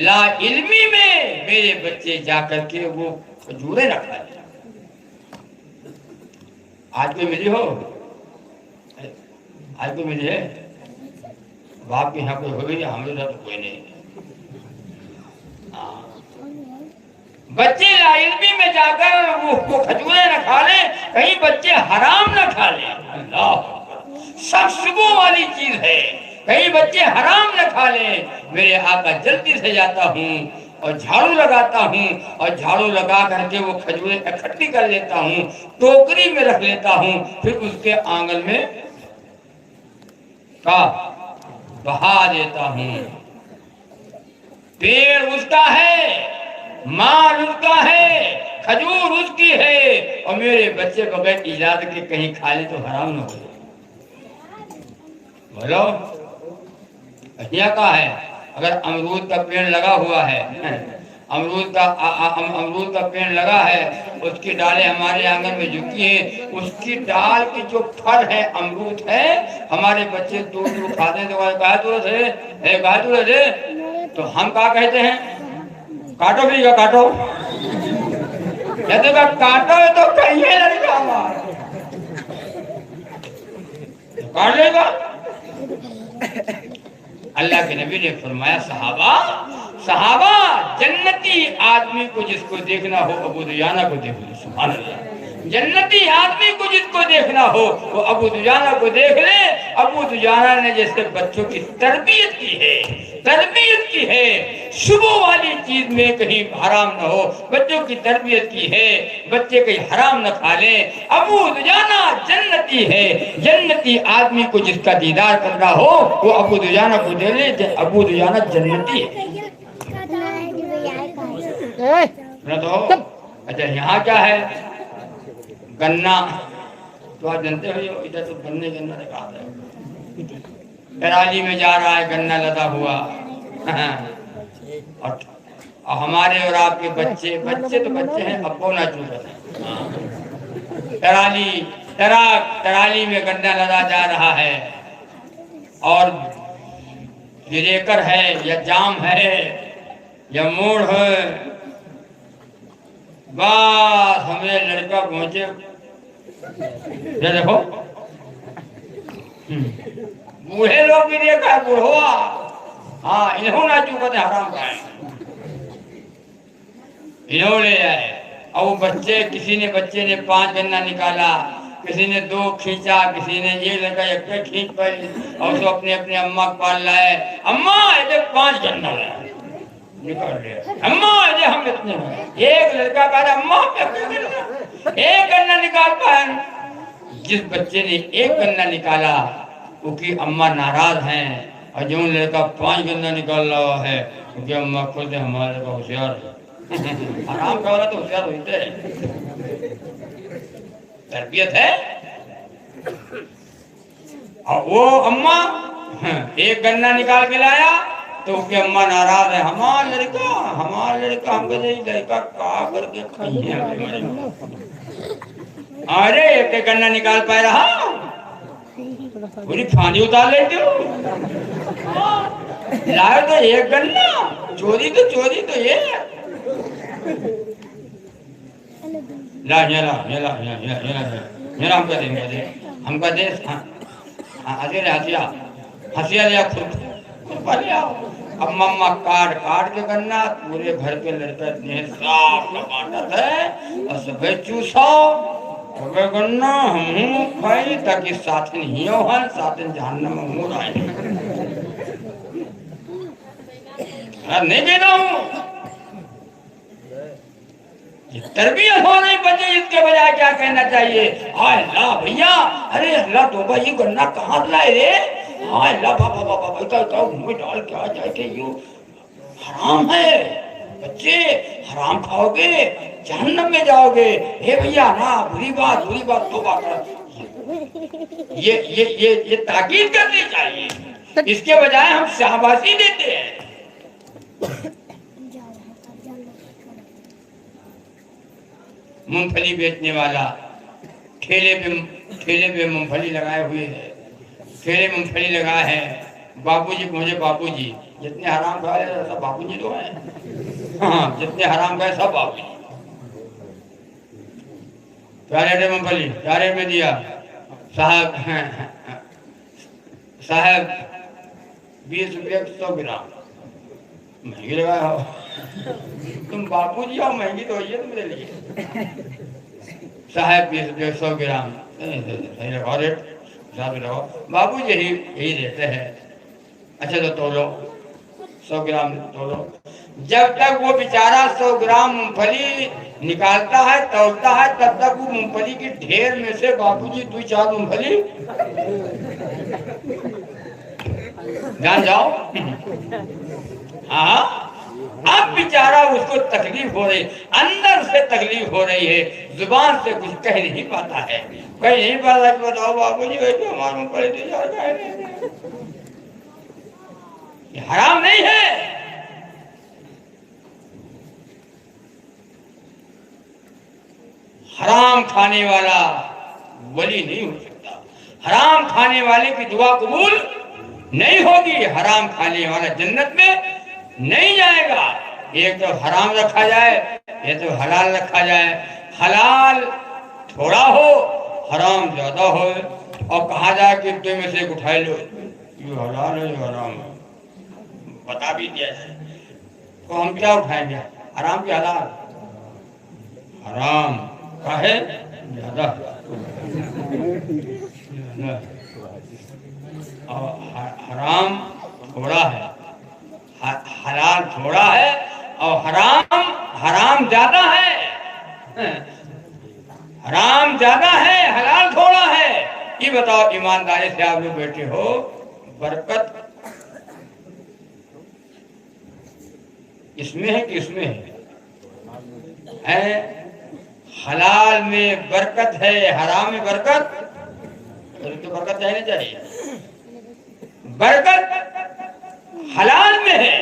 لا علمی میں میرے بچے جا کر کے وہ کھجوریں نہ کھا جائیں۔ آج کوئی ملی ہو؟ آج کوئی ملی ہے؟ باپ کے یہاں کوئی ہو گئی، ہمارے یہاں تو کوئی نہیں۔ بچے لا علمی میں جا کر وہ کھجوریں نہ کھا لیں، کہیں بچے حرام نہ کھا لیں۔ اللہ سب شبوں والی چیز ہے، کہیں بچے حرام نہ کھا لیں۔ میرے آقا جلدی سے جاتا ہوں اور جھاڑو لگاتا ہوں، اور جھاڑو لگا کر کے وہ کھجوریں اکٹھی کر لیتا ہوں، ٹوکری میں رکھ لیتا ہوں، پھر اس کے آنگن میں بہا دیتا ہوں۔ پیڑ اس کا ہے، مال اس کا ہے، کھجور اس کی ہے، اور میرے بچے بغیر اجازت کے کہیں کھا لے تو حرام نہ ہو۔ بولو کیا کہا ہے؟ اگر امرود کا پیڑ لگا ہوا ہے، امرود کا پیڑ لگا ہے، اس کی ڈالیں ہمارے آنگن میں جھکی ہیں، اس کی ڈال کی جو پھل ہے امرود ہے، ہمارے بچے دو کھاتے ہیں تو تو ہم کہا کہتے ہیں کاٹو بھی گا، کاٹو کہتے گا کاٹو ہے تو کہیں لڑکا ہمارا کاٹ لے گا۔ اللہ کے نبی نے فرمایا صحابہ جنتی آدمی کو جس کو دیکھنا ہو ابو دجانہ کو دیکھ لے۔ سبحان اللہ، جنتی آدمی کو جس کو دیکھنا ہو وہ ابو دجانہ کو دیکھ لے، ابو دجانہ نے جیسے بچوں کی تربیت کی ہے صبح والی چیز میں کہیں حرام نہ ہو، بچوں کی تربیت کی ہے، بچے کہیں حرام نہ کھا لیں۔ ابو دجانہ جنتی ہے، جنتی آدمی کو جس کا دیدار کرنا ہو وہ ابو دجانہ کو دے لے، ابو دجانہ جنتی ہے۔ اچھا یہاں کیا ہے؟ گنا، تو آپ جانتے ہو ادھر تو گنے دکھا ہے، کراچی میں جا رہا ہے گنا لدا ہوا، اور ہمارے اور آپ کے بچے تو بچے ہیں، ابو نہ چوبے، ترالی میں گنا لدا جا رہا ہے، اور گریکر ہے یا جام ہے یا موڑ ہے، بس ہمیں لڑکا پہنچے، یہ دیکھو بوڑھے لوگ بھی دیکھا ہے، بوڑھوا ہاں انہوں نہ چوکتے حرام کھائیں، انہوں لے جائے، اور وہ بچے کسی نے 5 گنا نکالا، کسی نے 2 کھینچا، کسی نے یہ لگا ایک کھینچ پائی، اور اس کو اپنے اماں پال لائے، اماں ایسے 5 گنا لائے نکال لیا، اماں ایسے ہم اتنے ہیں، ایک لڑکا کہا رہا اماں ایک گنا نکال پائے، جس بچے نے 1 گنا نکالا وہ کی اماں ناراض ہیں، اور جو لڑکا 5 گنا نکال رہا ہے وہ کی اماں خود ہمارے کا ہوشیار ہے، حرام کھا رہا تو ہوشیار ہوتے ہیں، تربیت ہے۔ اور وہ اماں 1 گنا نکال کے لایا تو اس کی اماں ناراض ہے، ہمارا لڑکا ہم کہتے ہیں لڑکا کہا کر کے کھائی ہے ہمارے، ارے 1 گنا نکال پائے رہا پوری پھاندی اتار لیتے ہو، لائے تو 1 گنا، چوری تو یہ لا ہم کا دے ہنسیا لیا خود لیا، اب مما کاٹ کے کرنا، پورے گھر کے لڑکے اتنے صاف ٹماٹر ہے اور سب چوسا کرنا ہم کھائی تاکہ ساتھ نہیں ہو ساتھ جہنم میں مور آئے، نہیں کہتا ہوں یہ تربیت ہو نہیں بچے، اس کے بجائے کیا کہنا چاہیے؟ ہاں اللہ بھیا، ارے اللہ توبہ یہ گنا کہاں لائے رے، ہاں اللہ بابا میں ڈال کے آ جائے کہ یہ حرام ہے، بچے حرام کھاؤ گے جہنم میں جاؤ گے، اے بھیا نا بری بات توبہ کر، یہ تاکید کرنی چاہیے، اس کے بجائے ہم شاباشی دیتے ہیں۔ مونگپھلی بیچنے والا ٹھیلے پہ مونگپھلی لگائے ہوئے ہے، ٹھیلے مونگپھلی لگائے ہیں، بابو جی پہنچے، بابو جی جتنے حرام کھائے سب بابو جی تو ہیں، ہاں جتنے حرام کھائے سب بابو جی، پیارے مونگپھلی پیارے میں دیا، صاحب 20 روپے 100 گرام، مہنگی لگایا ہو، تم باپو جی ہو، مہنگی تو ہوئی ہے تم میرے لیے، صاحب 20 روپے 100 گرام، صحیح لگاؤ ریٹ، حساب سے لگاؤ، بابو جی یہی دیتے ہیں، اچھا تو تولو 100 گرام تولو، جب تک وہ بیچارہ 100 گرام مونگپھلی نکالتا ہے تولتا ہے تب تک وہ مونگپھلی کی ڈھیر میں سے بابو جی 2-4 مونگپھلی جان جاؤ، ہاں اب بیچارہ اس کو تکلیف ہو رہی، اندر سے تکلیف ہو رہی ہے، زبان سے کچھ کہہ نہیں پاتا ہے، کہہ نہیں پاتا کہ بتاؤ بابو جی ویسے ہمارے مونگپھلی تو جا کہہ رہے ہیں، یہ حرام نہیں ہے۔ حرام کھانے والا ولی نہیں ہو سکتا، حرام کھانے والے کی دعا قبول نہیں ہوگی، حرام کھانے والا جنت میں نہیں جائے گا، ایک تو حرام رکھا جائے ایک تو حلال رکھا جائے، حلال تھوڑا ہو حرام زیادہ ہو، اور کہا جائے کہ دو میں سے اٹھائی لو، یہ حلال ہے یہ حرام ہے، بتا بھی دیا جائے تو ہم کیا اٹھائیں گے، حرام کی حلال، حرام کا ہے زیادہ، اور حرام تھوڑا ہے، حلال تھوڑا ہے، اور حرام زیادہ ہے، حرام زیادہ ہے، حلال تھوڑا ہے۔ یہ بتاؤ ایمانداری سے آپ لوگ بیٹھے ہو، برکت اس میں ہے کہ اس میں ہے؟ حلال میں برکت ہے، حرام میں برکت تو برکت چاہیے چاہیے، برکت حلال میں ہے۔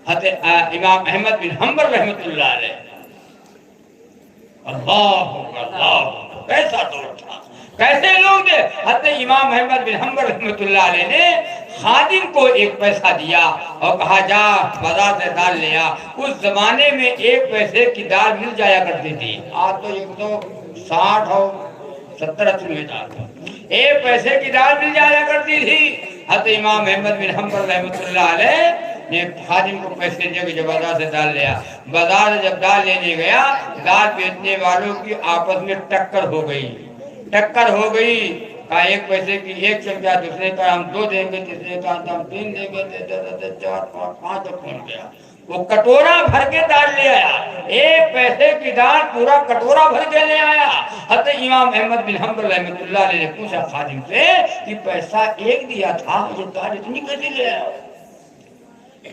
حضرت امام احمد بن حنبل رحمۃ اللہ علیہ، اللہ کیسا دور تھا، کیسے لوگ تھے۔ حضرت امام احمد بن حنبل رحمۃ اللہ علیہ نے خادم کو ایک پیسہ دیا اور کہا جا بازار سے دال لے آ۔ اس زمانے میں 1 پیسے کی دال مل جایا کرتی تھی، آج تو 160 اور 70 میں دال، 1 پیسے کی دال مل جایا کرتی تھی۔ حضرت امام احمد بن حنبل رحمۃ اللہ علیہ نے خادم کو پیسے دیا کہ جب بازار سے دال لیا۔ بازار سے جب دال لینے گیا، دال بیچنے والوں کی آپس میں ٹکر ہو گئی، کہا 1 پیسے کی 1 چمچہ، دوسرے کا ہم 2 دیں گے، تیسرے کا ہم 3 دیں گے، 4 5 تک پہنچ گیا۔ وہ کٹورا بھر کے دال لے آیا، 1 پیسے کی دال پورا کٹورا بھر کے لے آیا۔ حضرت امام احمد بن حنبل رحمۃ اللہ علیہ نے پوچھا خادم سے کہ پیسہ 1 دیا تھا، یہ دال اتنی کیسے لے آیا؟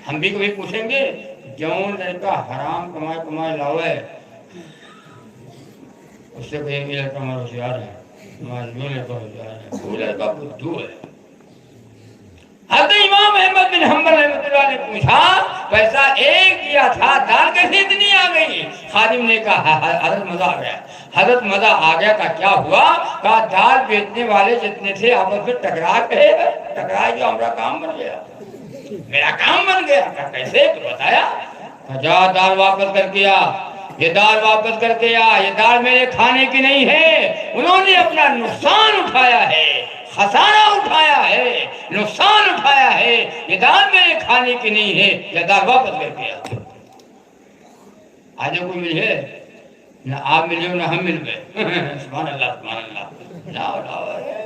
ہم بھی کبھی پوچھیں گے، جون لڑکا حرام کمائے لاوے، اس سے کہیں گے لڑکا ہمارا ہوشیار ہے، ہمارا جو لڑکا ہوشیار ہے، وہ لڑکا بدھو ہے۔ حضرت امام احمد بن حنبل رحمۃ اللہ نے پوچھا پیسہ 1 دیا تھا، دال کیسے اتنی آ گئی؟ خادم نے کہا حضرت مزہ آ گیا، حضرت مزہ آ گیا کا کیا ہوا؟ کہا دال بیچنے والے جتنے تھے آپس میں ٹکرائے جو ہمارا کام بن گیا، میرا کام بن گیا۔ کیسے؟ تو بتایا، جا دال واپس کر کے آ، یہ دال واپس کر کے آ، یہ دال میرے کھانے کی نہیں ہے، انہوں نے اپنا نقصان اٹھایا ہے، خسارہ اٹھایا ہے، نقصان اٹھایا ہے، یہ دال میرے کھانے کی نہیں ہے، یہ دال واپس کر کے آ۔ آج کوئی ملے نہ آپ ملے نہ ہم مل گئے، سبحان اللہ سبحان اللہ،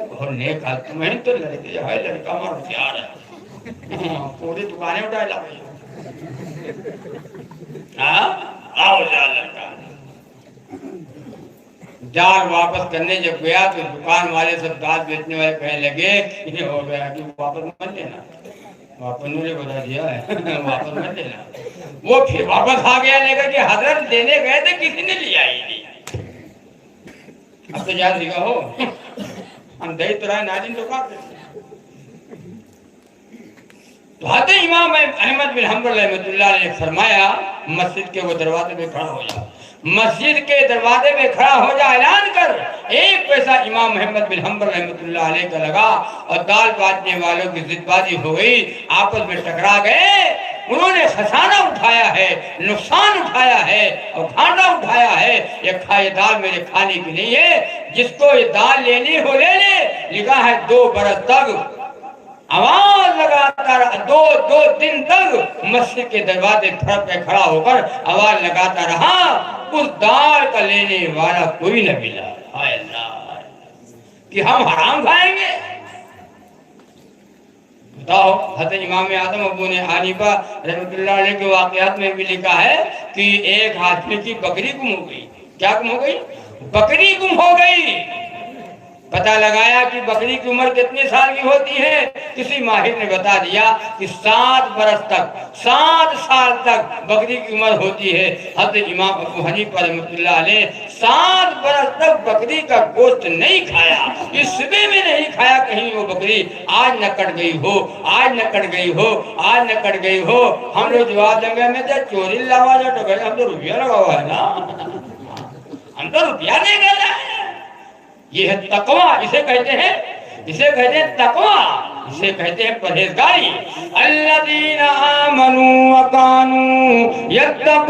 بہت نیک حال تمہیں تو لڑکے ہے، لڑکا ہمارا ہوشیار ہے، پوری دکانیں اٹھائے لا بھائی، آؤ جا لڑکا۔ دال واپس کرنے جب گیا تو دکان والے سب دال بیچنے والے کہنے لگے یہ ہو گیا کہ واپس مت لینا، واپس انہوں نے بتا دیا ہے واپس مت لینا۔ وہ پھر واپس آ گیا لے کر کہ حضرت دینے گئے تھے کسی نے لیا ہی نہیں، اب تو یاد لکھا ہو ہم دہی تو رہے ناظرین تو کھاتے۔ تو حضرت امام احمد بن حنبل رحمۃ اللہ علیہ نے فرمایا مسجد کے وہ دروازے میں کھڑا ہو جا، مسجد کے دروازے میں کھڑا ہو جا، اعلان کر 1 پیسہ امام احمد بن حنبل رحمۃ اللہ علیہ کا لگا اور دال بانٹنے والوں کی ضد بازی ہو گئی، آپس میں ٹکرا گئے، انہوں نے خسارہ اٹھایا ہے، نقصان اٹھایا ہے اور گھاٹا اٹھایا ہے۔ یہ دال میرے کھانے کی نہیں ہے، جس کو یہ دال لینی ہو لے لے، لکھا ہے 2 برس تک آواز لگاتا رہا، 2 دن تک مسجد کے دروازے پہ کھڑا ہو کر آواز لگاتا رہا، اس دال کا لینے والا کوئی نہ ملا۔ ہائے اللہ، کہ ہم حرام کھائیں گے؟ بتاؤ، حضرت امام اعظم ابو حنیفہ رحمۃ اللہ علیہ کے واقعات میں بھی لکھا ہے کہ ایک آدمی کی بکری گم ہو گئی۔ کیا گم ہو گئی؟ بکری گم ہو گئی۔ پتہ لگایا کہ بکری کی عمر کتنے سال کی ہوتی ہے؟ کسی ماہر نے بتا دیا کہ 7 برس تک، 7 سال تک بکری کی عمر ہوتی ہے۔ حضرت امام ابو حنیفہ رحمۃ اللہ علیہ 7 برس تک بکری کا گوشت نہیں کھایا، اس صبح میں نہیں کھایا، کہیں وہ بکری آج نہ کٹ گئی ہو، آج نہ کٹ گئی ہو، آج نہ کٹ گئی ہو۔ ہم لوگ جواب دیں گے میں تو چوری لاوا جا تو ہم تو روپیہ لگا ہوا ہے نا، ہم تو روپیہ دے گئے ہیں۔ یہ ہے تقویٰ، اسے کہتے ہیں تقویٰ، اسے کہتے ہیں پرہیزگاری۔ الذین آمنوا وکانوا یتقون،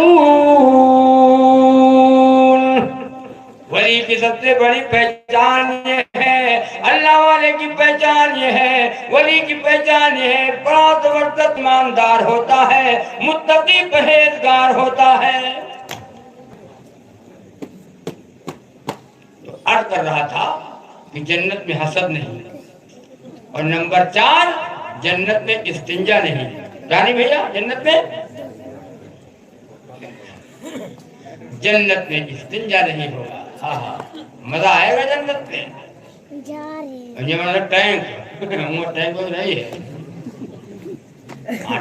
ولی کی سب سے بڑی پہچان یہ ہے، اللہ والے کی پہچان یہ ہے، ولی کی پہچان یہ ہے، بڑا زبردست ایماندار ہوتا ہے، متقی پرہیزگار ہوتا ہے۔ عرض کر رہا تھا کہ جنت میں حسد نہیں، اور نمبر 4 جنت میں استنجا نہیں۔ جانی بھیا جنت میں استنجا نہیں ہوگا۔ ہاں ہاں مزہ آئے گا جنت میں۔ یہ مطلب ٹینک ٹینک نہیں ہے،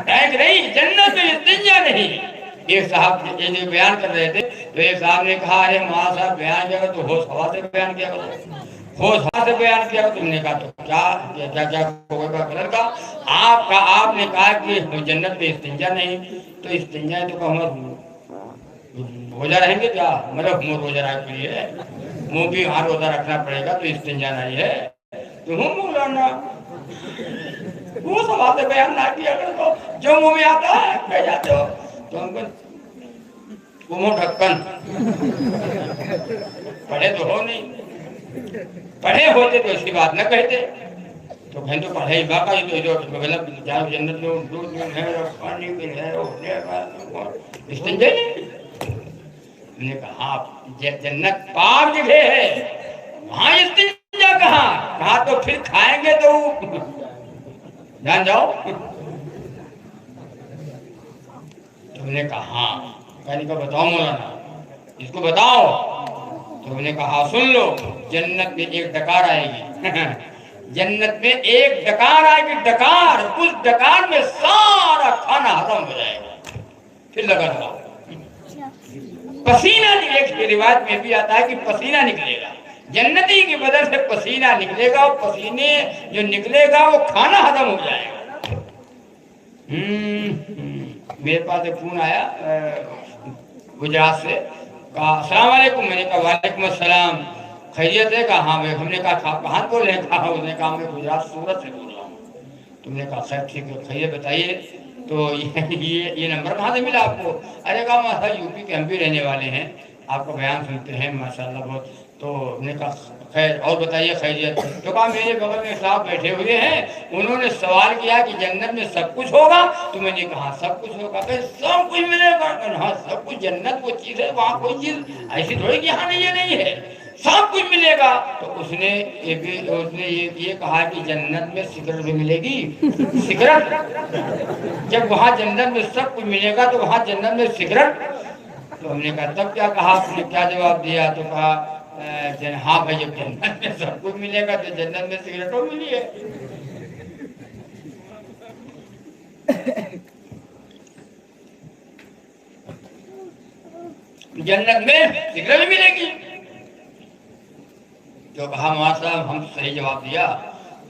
ٹینک نہیں، جنت میں استنجا نہیں۔ ایک صاحب جو بیان کر رہے تھے تو ایک صاحب نے کہا ارے مولانا صاحب بیان کیا تو ہوش ہوا سے بیان کیا کرو، ہوش ہوا سے بیان کیا کرو۔ تم نے کہا تو کیا کلر کا آپ نے کہا کہ جنت میں استنجا نہیں، تو استنجا ہے تو ہم روزہ رہیں گے کیا؟ مطلب منہ روزہ رکھ کے لیے منہ بھی وہاں روزہ رکھنا پڑے گا تو استنجا نہیں ہے تو ہوں مولانا وہ سوال سے بیان نہ کیا کرو، جو منہ میں آتا ہے کہہ جاتے ہو۔ تو ہم کو منہ ڈھکن پڑھے تو ہو نہیں، پڑھے ہوتے تو ایسی بات نہ کہتے۔ تو کہیں تو پڑھے ہی باقا یہ تو مطلب جہاں جنت میں دودھ میں ہے اور پانی میں ہے استنجا نہیں۔ میں نے کہا جنت پاک جگہ ہے، وہاں استنجا کہاں؟ کہا تو پھر کھائیں گے تو جان جاؤ۔ تو میں نے کہا ہاں، کہنے کا بتاؤ مولانا اس کو بتاؤ۔ تو میں نے کہا سن لو، جنت میں ایک ڈکار آئے گی جنت میں ایک ڈکار آئے گی، ڈکار، اس ڈکار میں سارا کھانا ختم ہو جائے گا، پھر لگا رہا پسینہ۔ ایک روایت میں بھی آتا ہے کہ پسینہ نکلے گا، جنتی کی بدن سے پسینہ نکلے گا، اور پسینے جو نکلے گا وہ کھانا ختم ہو جائے گا۔ میرے پاس ایک فون آیا گجرات سے، کہا السلام علیکم۔ میں نے کہا وعلیکم السلام، خیریت ہے؟ کہا ہاں۔ ہم نے کہا کہاں بول رہے ہیں؟ کہا اس نے کہا میں گجرات سورت سے بول رہا ہوں۔ تم نے کہا خیر ٹھیک ہے، خیریت بتائیے۔ تو یہ نمبر کہاں سے ملا آپ کو؟ ارے کہا ماشاء اللہ یو پی کے ہم بھی رہنے والے ہیں، آپ کا بیان سنتے ہیں ماشاءاللہ بہت۔ تو نے کہا خیر اور بتائیے خیریت؟ تو کہا میرے بغل میں صاحب بیٹھے ہوئے ہیں، انہوں نے سوال کیا کہ جنت میں سب کچھ ہوگا؟ تو میں نے کہا سب کچھ ہوگا۔ کہ سب کچھ ملے گا؟ ہاں سب کچھ، جنت وہ چیز ہے وہاں کوئی چیز ایسی تھوڑی کہ یہاں یہ نہیں ہے، سب کچھ ملے گا۔ تو اس نے یہ کہا کہ جنت میں سگریٹ بھی ملے گی؟ سگریٹ؟ جب وہاں جنت میں سب کچھ ملے گا تو وہاں جنت میں سگریٹ؟ تو ہم نے کہا تب کیا کہا؟ آپ نے کیا جواب دیا؟ تو کہا ہاں بھائی جب جنت میں سب کچھ ملے گا تو جنت میں سگریٹوں ملی ہے۔ جنت میں سگریٹ بھی ملے گی؟ تو کہا ماں صاحب ہم صحیح جواب دیا۔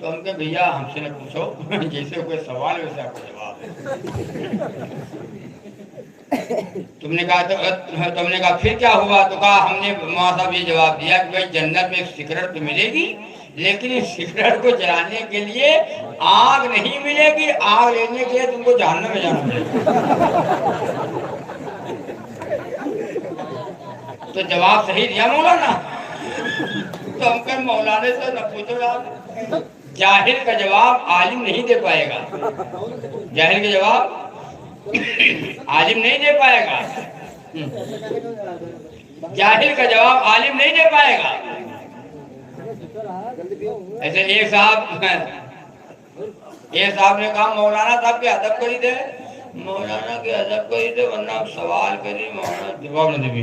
تو ہم کہے بھیا ہم سے نہ پوچھو، جیسے کوئی سوال ویسے آپ کو جواب ہے۔ تم نے کہا پھر کیا ہوا؟ تو کہا ہم نے ماں صاحب یہ جواب دیا کہ بھائی جنت میں سگریٹ تو ملے گی، لیکن اس سگریٹ کو جلانے کے لیے آگ نہیں ملے گی، آگ لینے کے لیے تم کو جہنم میں جانا پڑے گا۔ تو جواب صحیح دیا مولانا؟ تو ہم کہیں مولانے سے نہ پوچھو یار، جاہل کا جواب عالم نہیں دے پائے گا، جاہل کا جواب عالم نہیں دے پائے گا، جاہل کا جواب عالم نہیں دے پائے گا۔ ایسے ایک صاحب نے کہا مولانا صاحب کے ادب کری دے، مولانا کے ادب کری دے ورنہ سوال کری مولانا جواب نہ دے۔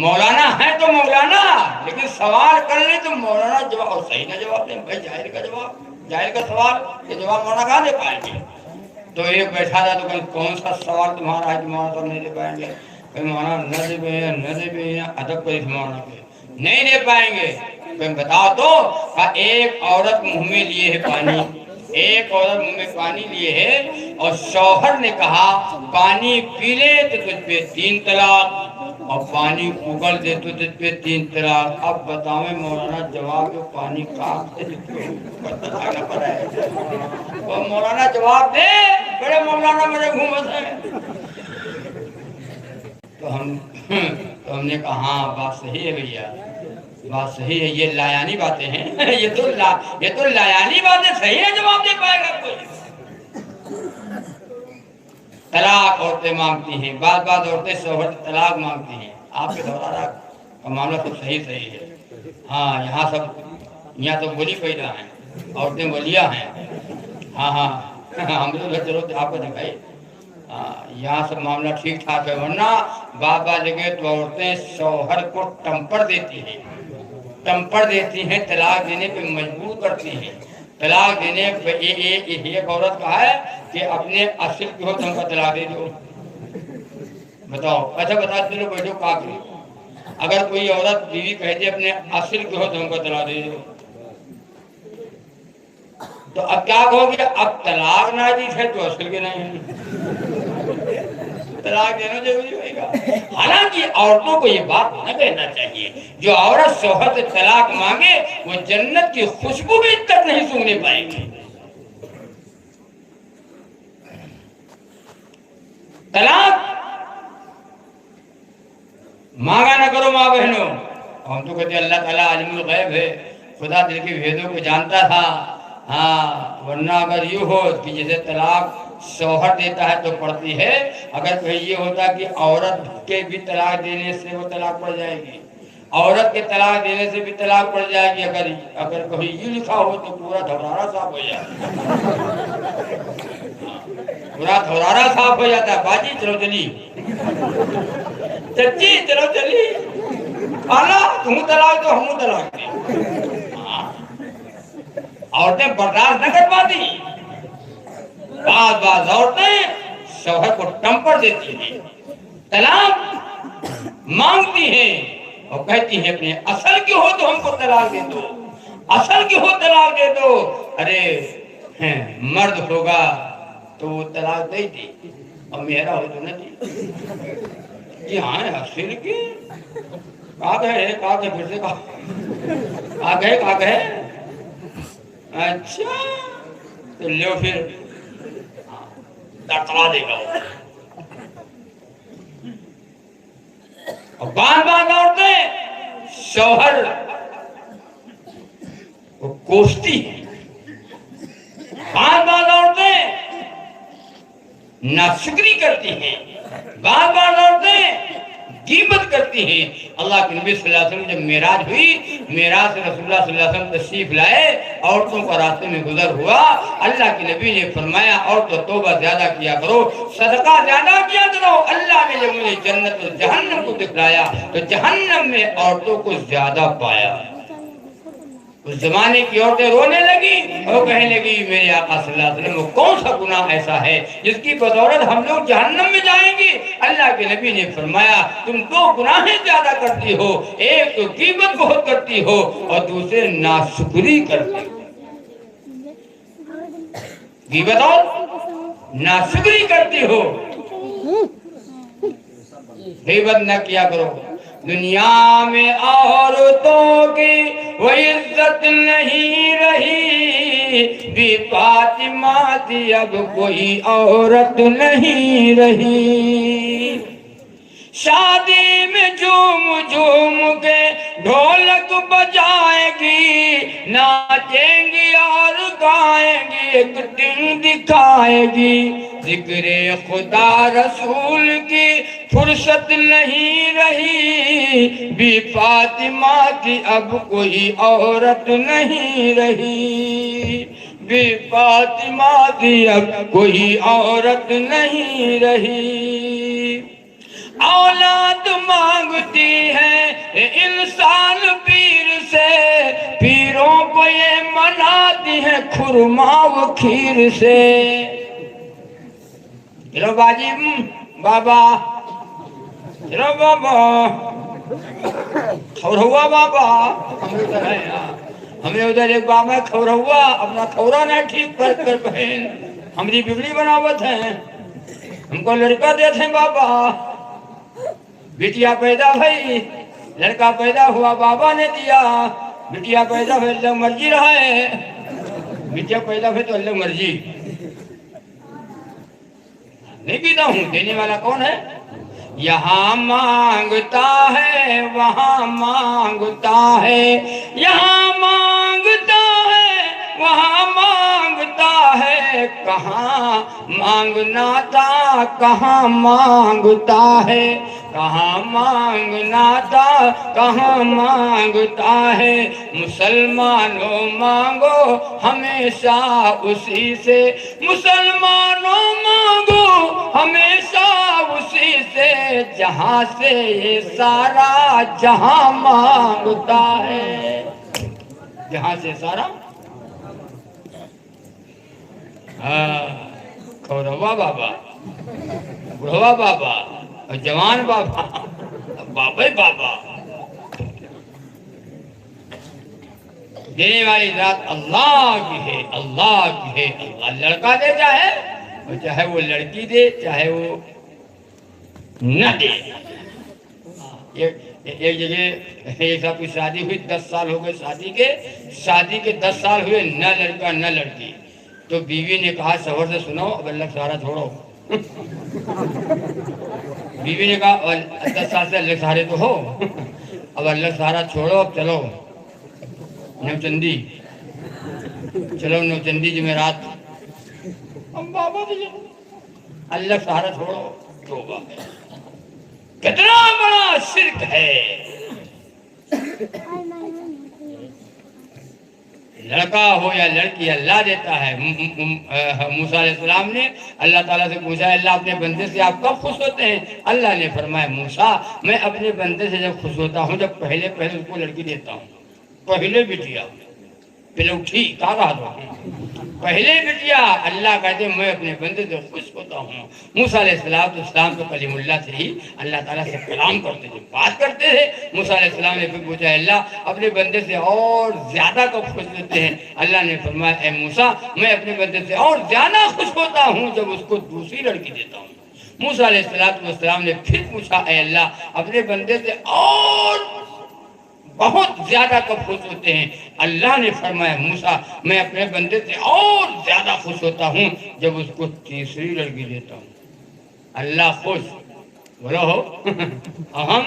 مولانا ہے تو مولانا، لیکن سوال کر لیں تو مولانا جواب اور صحیح نہ جواب دیں۔ بھائی جاہل کا جواب، جاہل کا سوال یہ جواب مولانا کہاں دے پائیں گے؟ تو ایک بیٹھا تھا تو کون سا سوال تمہارا ہے کہ مولانا صاحب نہیں دے پائیں گے؟ مولانا نہ دے پائیں ادب کری تھے مولانا کے، نہیں دے پائیں گے۔ بتاؤ تو، ایک عورت منہ میں لیے ہے پانی، ایک عورت منہ میں پانی لیے ہے اور شوہر نے کہا پانی پی لے تو تجھ پہ 3 طلاق، اور پانی اگل دے تو تجھ پہ 3 طلاق۔ اب بتاؤں مولانا جواب جو پانی کاٹ دے بتانا پڑا ہے، وہ مولانا جواب دے، بڑے مولانا میرے گھومت ہے۔ تو ہم نے کہا ہاں بات صحیح ہے بھیا، بات صحیح ہے، یہ لایانی باتیں ہیں، یہ تو لایانی باتیں، صحیح ہے جواب دے پائے گا کوئی؟ طلاق عورتیں مانگتی ہیں، بعض عورتیں شوہر طلاق مانگتی ہیں۔ آپ کے دوران کا معاملہ تو صحیح ہے، ہاں یہاں تو ولی پیدا ہیں، عورتیں ولیاں ہیں۔ ہاں ہاں ہم لوگ چلو آپ کو دکھائی، ہاں یہاں سب معاملہ ٹھیک ٹھاک ہے، ورنہ بعض جگہ تو عورتیں شوہر کو ٹمپر دیتی ہیں، طلاق دینے پہ مجبور کرتی ہیں۔ طلاق دینے پہ ایک عورت کہا ہے کہ اپنے اصل کی ہو تو ہم کو طلاق دے دو۔ بتاؤ، اچھا بتا چلو بیٹھو کافی، اگر کوئی عورت بیوی کہتے اپنے اصل کی ہو تو ہم کو طلاق دے دو، تو اب کیا کہو گے؟ اب طلاق ناجیز ہے تو اصل کے نہیں ہے، طلاق دینا ضروری ہوئے گا۔ حالانکہ عورتوں کو یہ بات نہ کہنا چاہیے، جو عورت شوہر سے طلاق مانگے وہ جنت کی خوشبو بھی تک نہیں سونگنے پائے گی۔ طلاق مانگا نہ کرو ماں بہنوں۔ ہم تو کہتے ہیں اللہ تعالیٰ عالم الغیب ہے، خدا دل کے بھیدوں کو جانتا تھا، ہاں ورنہ اگر یہ ہو کہ جیسے طلاق شوہر دیتا ہے تو پڑتی ہے، اگر کہیں یہ ہوتا کہ عورت کے بھی طلاق دینے سے وہ طلاق پڑ جائے گی، عورت کے طلاق دینے سے بھی طلاق پڑ جائے گی، اگر کہیں یہ لکھا ہو تو پورا دھورارا صاف ہو جائے پورا دھورارا صاف ہو جاتا ہے۔ باجی چلو چلی، چچی چلو چلی، آنا تم طلاق دو ہم طلاق دیں۔ عورتیں برداشت نہ کر پاتی، بعض عورتیں شوہر کو ٹمپر دیتی ہیں، طلاق مانگتی ہیں اور کہتی ہیں اپنے اصل کی ہو تو ہم کو طلاق دے دو، اصل کی ہو طلاق دے دو۔ ارے مرد ہوگا تو وہ طلاق دے دی، اور میرا ہو تو نہ دی۔ جی ہاں اصل کی کہا گئے پھر سے کہا گئے اچھا تو لو پھر تڑا دے گا وہ۔ اور بعض عورتیں شوہر کو کوستی ہیں، بعض عورتیں ناشکری کرتی ہیں، بعض عورتیں غیبت کرتی ہیں۔ اللہ کے نبی صلی اللہ علیہ وسلم جب معراج ہوئی، معراج سے رسول اللہ صلی اللہ علیہ وسلم تشریف لائے، عورتوں کا راستے میں گزر ہوا، اللہ کے نبی نے فرمایا عورتوں توبہ زیادہ کیا کرو، صدقہ زیادہ کیا کرو۔ اللہ نے جب مجھے جنت اور جہنم کو دکھلایا تو جہنم میں عورتوں کو زیادہ پایا۔ اس زمانے کی عورتیں رونے لگی اور کہنے لگی میرے آقا صلی اللہ علیہ وسلم وہ کون سا گناہ ایسا ہے جس کی بدولت ہم لوگ جہنم میں جائیں گے؟ اللہ کے نبی نے فرمایا تم دو گناہیں زیادہ کرتی ہو، ایک تو غیبت بہت کرتی ہو اور دوسرے ناشکری کرتی ہو۔ غیبت اور ناشکری کرتی ہو، غیبت نہ کیا کرو۔ دنیا میں عورتوں کی وہ عزت نہیں رہی، بی فاطمہ تھی اب کوئی عورت نہیں رہی۔ شادی میں جھوم جھوم کے ڈھولک بجائے گی، ناچیں گی اور گائیں گی، ایک دن دکھائے گی۔ ذکر خدا رسول کی فرصت نہیں رہی، بی فاطمہ کی اب کوئی عورت نہیں رہی، بی فاطمہ کی اب کوئی عورت نہیں رہی۔ اولاد مانگتی ہے انسان پیر سے، پیروں کو یہ مناتی ہے خرما و کھیر سے۔ چلو باجی بابا، چلو بابا کھورہوا بابا، ہمیں ادھر ایک بابا ہے کھورہوا، اپنا کھورا نہ ٹھیک کر بہن، ہماری بگڑی بناوت ہیں، ہم کو لڑکا دیتے ہیں بابا۔ بٹیا پیدا بھائی، لڑکا پیدا ہوا بابا نے دیا، بٹیا پیدا ہوئی اللہ مرضی رہا ہے، بٹیا پیدا ہوئی تو اللہ مرضی نہیں پیدا ہوں، دینے والا کون ہے؟ یہاں مانگتا ہے وہاں مانگتا ہے، یہاں مانگتا ہے وہاں مانگتا مانگتا ہے کہاں مانگنا تھا کہاں مانگتا ہے کہاں مانگنا تھا کہاں مانگتا ہے مسلمانوں مانگو ہمیشہ اسی سے مسلمانوں مانگو ہمیشہ اسی سے جہاں سے یہ سارا جہاں مانگتا ہے جہاں سے سارا کھوروا بابا بڑھوا بابا اور جوان بابا بابا بابا دینے والی ذات اللہ کی ہے اللہ کی ہے اللہ لڑکا دے چاہے اور چاہے وہ لڑکی دے چاہے وہ نہ دے ایک جگہ ایک صاحب کی شادی ہوئی 10 سال ہو گئے شادی کے 10 سال ہوئے نہ لڑکا نہ لڑکی تو بیوی نے کہا شوہر سے سنو اب اللہ سہارا چھوڑو بیوی نے کہا 10 سال سے اللہ سہارے تو ہو اب اللہ سہارا چھوڑو اب چلو نوچندی چلو نوچندی جمعرات بابا اللہ سہارا چھوڑو توبہ کتنا بڑا شرک ہے لڑکا ہو یا لڑکی اللہ دیتا ہے موسیٰ علیہ السلام نے اللہ تعالیٰ سے پوچھا اللہ اپنے بندے سے آپ کب خوش ہوتے ہیں اللہ نے فرمایا موسیٰ میں اپنے بندے سے جب خوش ہوتا ہوں جب پہلے اس کو لڑکی دیتا ہوں پہلے بٹیا پہلے اٹھی کہا رہا تھا پہلے بٹیا اللہ کہتے ہیں میں اپنے بندے سے خوش ہوتا ہوں موسیٰ علیہ السلام تو کلیم اللہ سے ہی اللہ تعالیٰ سے کلام کرتے تھے بات کرتے تھے موسیٰ علیہ السلام نے پھر پوچھا اللہ اپنے بندے سے اور زیادہ کب خوش ہوتے ہیں اللہ نے فرمایا اے موسیٰ میں اپنے بندے سے اور زیادہ خوش ہوتا ہوں جب اس کو دوسری لڑکی دیتا ہوں موسیٰ علیہ السلام نے پھر پوچھا اے اللہ اپنے بندے سے اور بہت زیادہ کب خوش ہوتے ہیں اللہ نے فرمایا موسیٰ میں اپنے بندے سے اور زیادہ خوش ہوتا ہوں جب اس کو تیسری لڑکی دیتا ہوں اللہ خوش بولو ہو ہم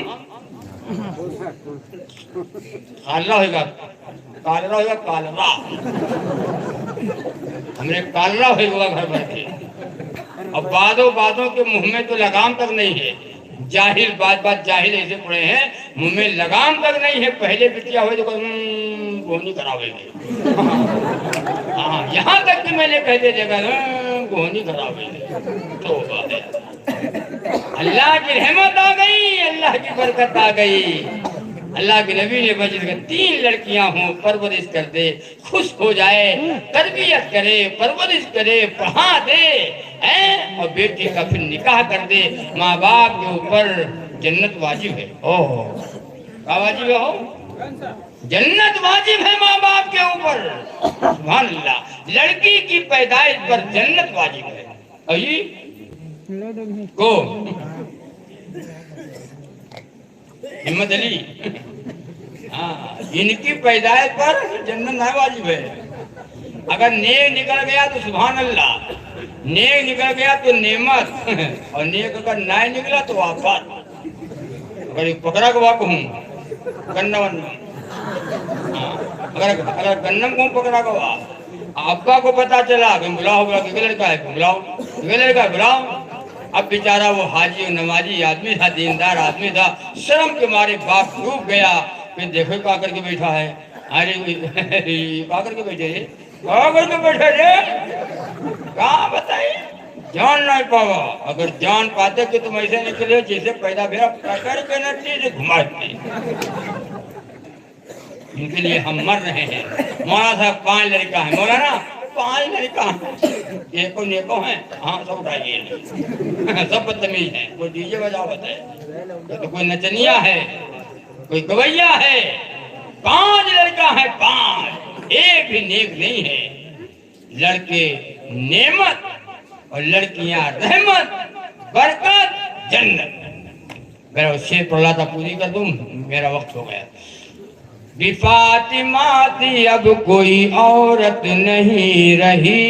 کالرا ہوئے گا کالرا ہم نے کالرا ہوئے گا گھر بھر کے اب باتوں کے منہ میں تو لگام تک نہیں ہے جاہل بات جاہل ایسے پڑے ہیں منہ میں لگام تک نہیں ہے پہلے بٹیا ہوئے تو گونی کراوے گے ہاں یہاں تک کہ میں نے کہتے دیکھا گونی کراوے گے توبہ ہے اللہ کی رحمت آ گئی اللہ کی برکت آ گئی اللہ کے نبی نے مسجد میں 3 لڑکیاں ہوں پرورش کر دے خوش ہو جائے تربیت کرے پرورش کرے پڑھا دے اور بیٹی کا پھر نکاح کر دے ماں باپ کے اوپر جنت واجب ہے کیا واجب ہے ہو جنت واجب ہے ماں باپ کے اوپر سبحان اللہ لڑکی کی پیدائش پر جنت واجب ہے کو ہمت علی ہاں ان کی پیدائش پر جنت نہ واجب ہے اگر نیک نکل گیا تو سبحان اللہ نیک نکل گیا تو نعمت اور نیک اگر نہ نکلا تو آفات اگر ایک پکڑا گوا کہوں گنم اگر گنم کو پکڑا گوا ابا کو پتا چلا کہ بلاؤ لڑکا ہے بلاؤ اب بیچارہ وہ حاجی و نمازی آدمی تھا دیندار آدمی تھا شرم کے مارے باپ ڈوب گیا پھر دیکھو کہاں کر کے بیٹھا ہے کہاں کر کے بیٹھے کہاں بتائیے جان نہیں پاوا اگر جان پاتے کہ تم ایسے نکلے جیسے پیدا پھر پکڑ کے نہ گھماتے ان کے لیے ہم مر رہے ہیں مولانا صاحب 5 لڑکا ہے مولانا 5 لڑکا نیکو ہیں ہاں سب اٹھائیے سب بدتمیز ہیں کوئی ڈی جے بجاؤ ہے تو کوئی نچنیا ہے کوئی گویا ہے 5 لڑکا ہے 5 ایک بھی نیک نہیں ہے لڑکے نعمت اور لڑکیاں رحمت برکت جنت میرا شیر پڑھا تھا پوری کر دوں میرا وقت ہو گیا بی فاطمہ تھی اب کوئی عورت نہیں رہی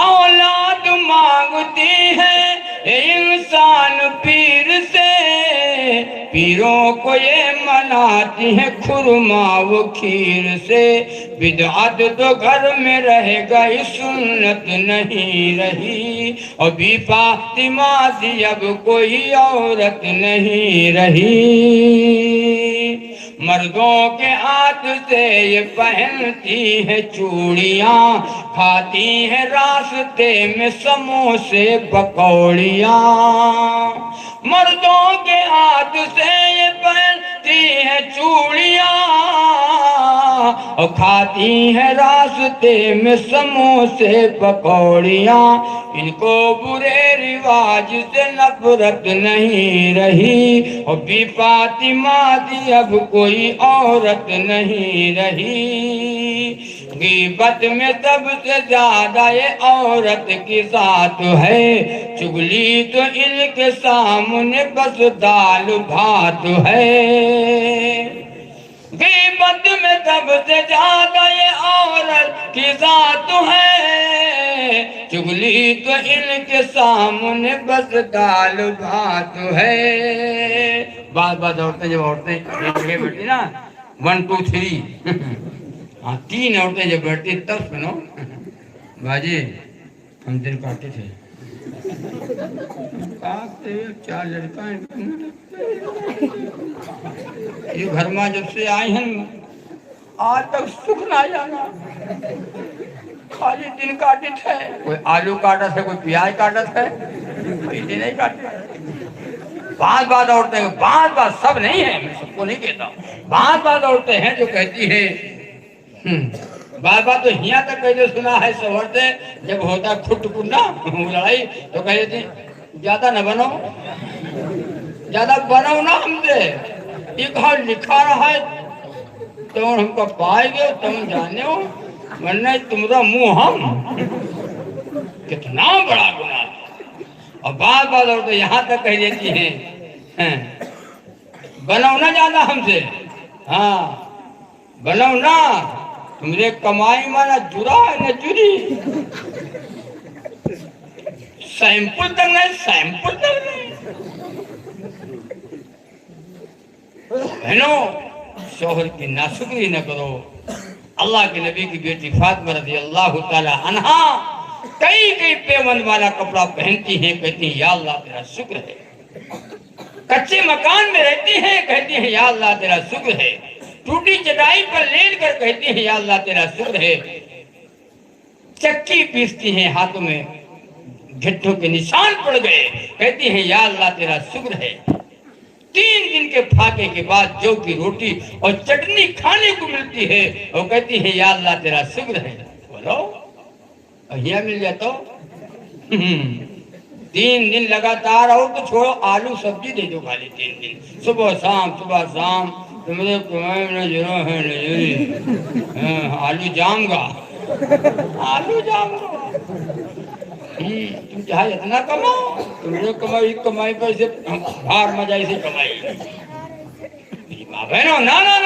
اولاد مانگتی ہے انسان پیر سے پیروں کو یہ مناتی ہے خرما و کھیر سے بدعت تو گھر میں رہ گئی سنت نہیں رہی اور بی فاطمہ سی اب کوئی عورت نہیں رہی مردوں کے ہاتھ سے یہ پہنتی ہے چوڑیاں کھاتی ہیں راستے میں سموسے پکوڑیاں مردوں کے ہاتھ سے یہ پہنتی ہیں چوڑیاں اور کھاتی ہیں راستے میں سموسے پکوڑیاں ان کو برے رواج سے نفرت نہیں رہی اور بی فاطمہ دی اب کوئی عورت نہیں رہی غیبت میں سب سے زیادہ یہ عورت کی ذات ہے چگلی تو ان کے سامنے بس دال بھات ہے غیبت میں سب سے زیادہ یہ عورت کی ذات ہے چگلی تو ان کے سامنے بس دال بھات ہے بعض عورتیں جب عورتیں ایک جگہ بیٹھی نا 1 2 3 ہاں 3 عورتیں جب بیٹھتی تب سنو باجی ہم دل کاٹتے تھے کاٹتے 4 لڑکا یہ گھر میں جب سے آئی ہیں آج تک سکھ نہ جانا خالی دن کاٹت ہے کوئی آلو کاٹت ہے کوئی پیاز کاٹت ہے کوئی دن نہیں کاٹت بعض عورتیں بعض سب نہیں ہیں میں سب کو نہیں کہتا ہوں بعض عورتیں ہیں جو کہتی ہیں بعض تو یہاں تک کہتے سنا ہے شوہر سے جب ہوتا کھٹ کٹنا لڑائی تو کہتے تھے زیادہ نہ بنو زیادہ بنو نا ہم سے ایک حال لکھا رہا ہے تو ہم کو پائے گے تم جانے ہو ورنہ تمہارا منہ ہم کتنا بڑا گناہ اور بعض عورتیں یہاں تک کہہ دیتی ہیں بنو نہ زیادہ ہم سے ہاں بنو نہ تمہارے کمائی میں نہ جرا ہے نہ جری سیمپل تک نہیں بہنوں شوہر کی ناشکری نہ کرو اللہ کے نبی کی بیٹی فاطمہ رضی اللہ تعالی عنہا کئی پیوند والا کپڑا پہنتی ہیں کہتی ہیں یا اللہ تیرا شکر ہے کچے مکان میں رہتی ہیں کہتی ہیں یا اللہ تیرا شکر ہے ٹوٹی چٹائی پر لیٹ کر کہتی ہیں یا اللہ تیرا شکر ہے چکی پیستی ہیں ہاتھوں میں گھٹوں کے نشان پڑ گئے کہتی ہیں یا اللہ تیرا شکر ہے 3 دن کے پھاقے کے بعد جو کی روٹی اور چٹنی کھانے کو ملتی ہے وہ کہتی ہے یا اللہ تیرا شکر ہے بولو یہاں مل جاتا 3 دن لگاتار ہو تو چھوڑو آلو سبزی دے دو خالی 3 دن صبح شام تمہارے کمائے میں جرا ہے آلو جام گا تم چاہے اتنا کماؤ تمہیں کمائی پر سے بھار مجائی سے کمائی بہنوں نا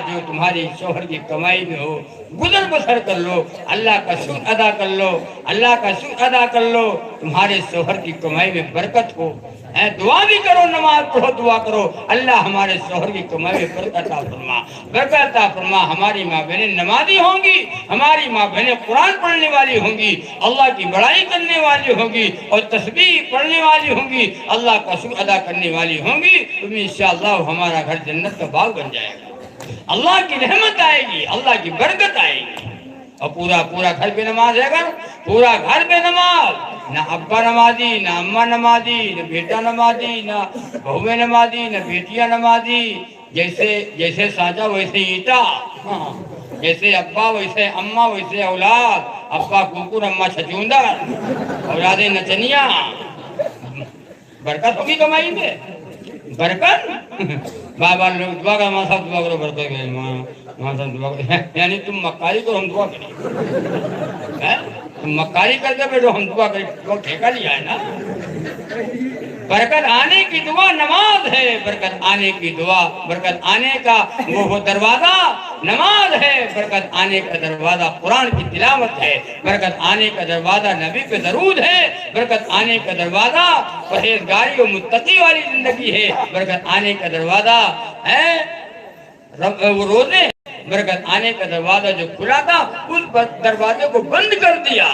جو تمہاری شوہر کی کمائی میں ہو گزر بسر کر لو اللہ کا شکر ادا کر لو تمہارے شوہر کی کمائی میں برکت ہو دعا بھی کرو نماز پڑھو دعا کرو اللہ ہمارے شوہر کی کمائی میں برکت عطا فرما ہماری ماں بہنیں نمازی ہوں گی ہماری ماں بہنیں قرآن پڑھنے والی ہوں گی اللہ کی بڑائی کرنے والی ہوں گی اور تسبیح پڑھنے والی ہوں گی اللہ کا شکر ادا کرنے والی ہوں گی تو انشاءاللہ ہمارا گھر جنت کا باغ بن جائے گا اللہ کی رحمت آئے گی اللہ کی برکت آئے گی اور پورا گھر پہ نماز ہے گا پورا گھر پہ نماز نہ ابا نمازی نہ اماں نمازی نہ بیٹا نمازی نہ بہویں نمازی نہ بیٹیاں نمازی جیسے سانچا ویسے اینٹا جیسے ابا ویسے اماں ویسے اولاد ابا کوکر اماں چھچوندر اولادیں نچنیاں برکت ہوگی کمائی میں برکت بابا لوگ دعا کرو ماں صاحب دعا کرو برکت گئے ماں صاحب دعا کرو یعنی تم مکاری کرو ہم دعا کریں تم مکاری کر کے بیٹھو ہم دعا کریں تو ٹھیکہ لیا ہے نا برکت آنے کی دعا نماز ہے برکت آنے کی دعا برکت آنے کا وہ دروازہ نماز ہے برکت آنے کا دروازہ قرآن کی تلاوت ہے برکت آنے کا دروازہ نبی پہ درود ہے برکت آنے کا دروازہ پرہیزگاری و متقی والی زندگی ہے برکت آنے کا دروازہ ہے وہ روزے برکت آنے کا دروازہ جو کھلا تھا اس دروازے کو بند کر دیا.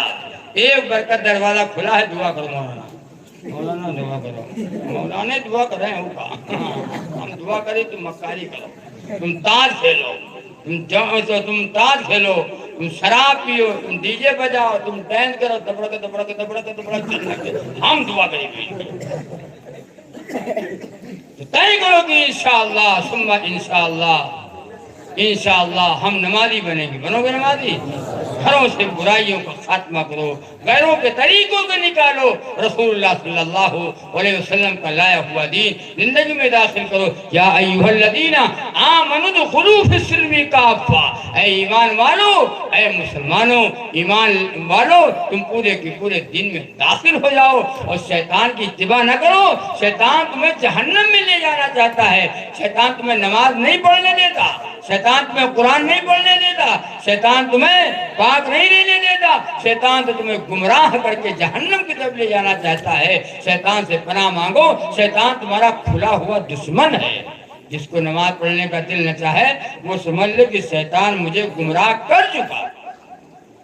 ایک برکت دروازہ کھلا ہے. دعا کرو مولانا, مولانا دعا کرو, مولانا دعا کریں ہوگا. ہم دعا کریں تم مکاری کرو, تم تاش کھیلو, تم تاش کھیلو, تم شراب پیو, تم ڈی جے بجاؤ, تم ڈانس کرو, دبڑک دبڑک دبڑک دبڑک چل رہے. ہم دعا کریں گے طے کرو کہ انشاءاللہ ثم انشاءاللہ ہم نمازی بنیں گے. بنو گے نمازی؟ گھروں سے برائیوں کا خاتمہ کرو, غیروں کے طریقوں کو نکالو, رسول اللہ صلی اللہ علیہ وسلم کا لایا ہوا دین زندگی میں داخل کرو. یا ایھا الذین آمنوا ادخلوا فی السلم کافہ, اے ایمان والو, اے مسلمانوں, ایمان والو, تم پورے کے پورے دین میں داخل ہو جاؤ اور شیطان کی اتباع نہ کرو. شیطان تمہیں جہنم میں لے جانا چاہتا ہے. شیطان تمہیں نماز نہیں پڑھنے دیتا, شیطان تمہیں قرآن نہیں پڑھنے دیتا, شیطان تمہیں پاک نہیں رہنے دیتا. شیطان تو تمہیں گمراہ کر کے جہنم کی طرف لے جانا چاہتا ہے. شیطان سے پناہ مانگو. شیطان تمہارا کھلا ہوا دشمن ہے. جس کو نماز پڑھنے کا دل نہ چاہے وہ سمجھ لے کہ شیطان مجھے گمراہ کر چکا.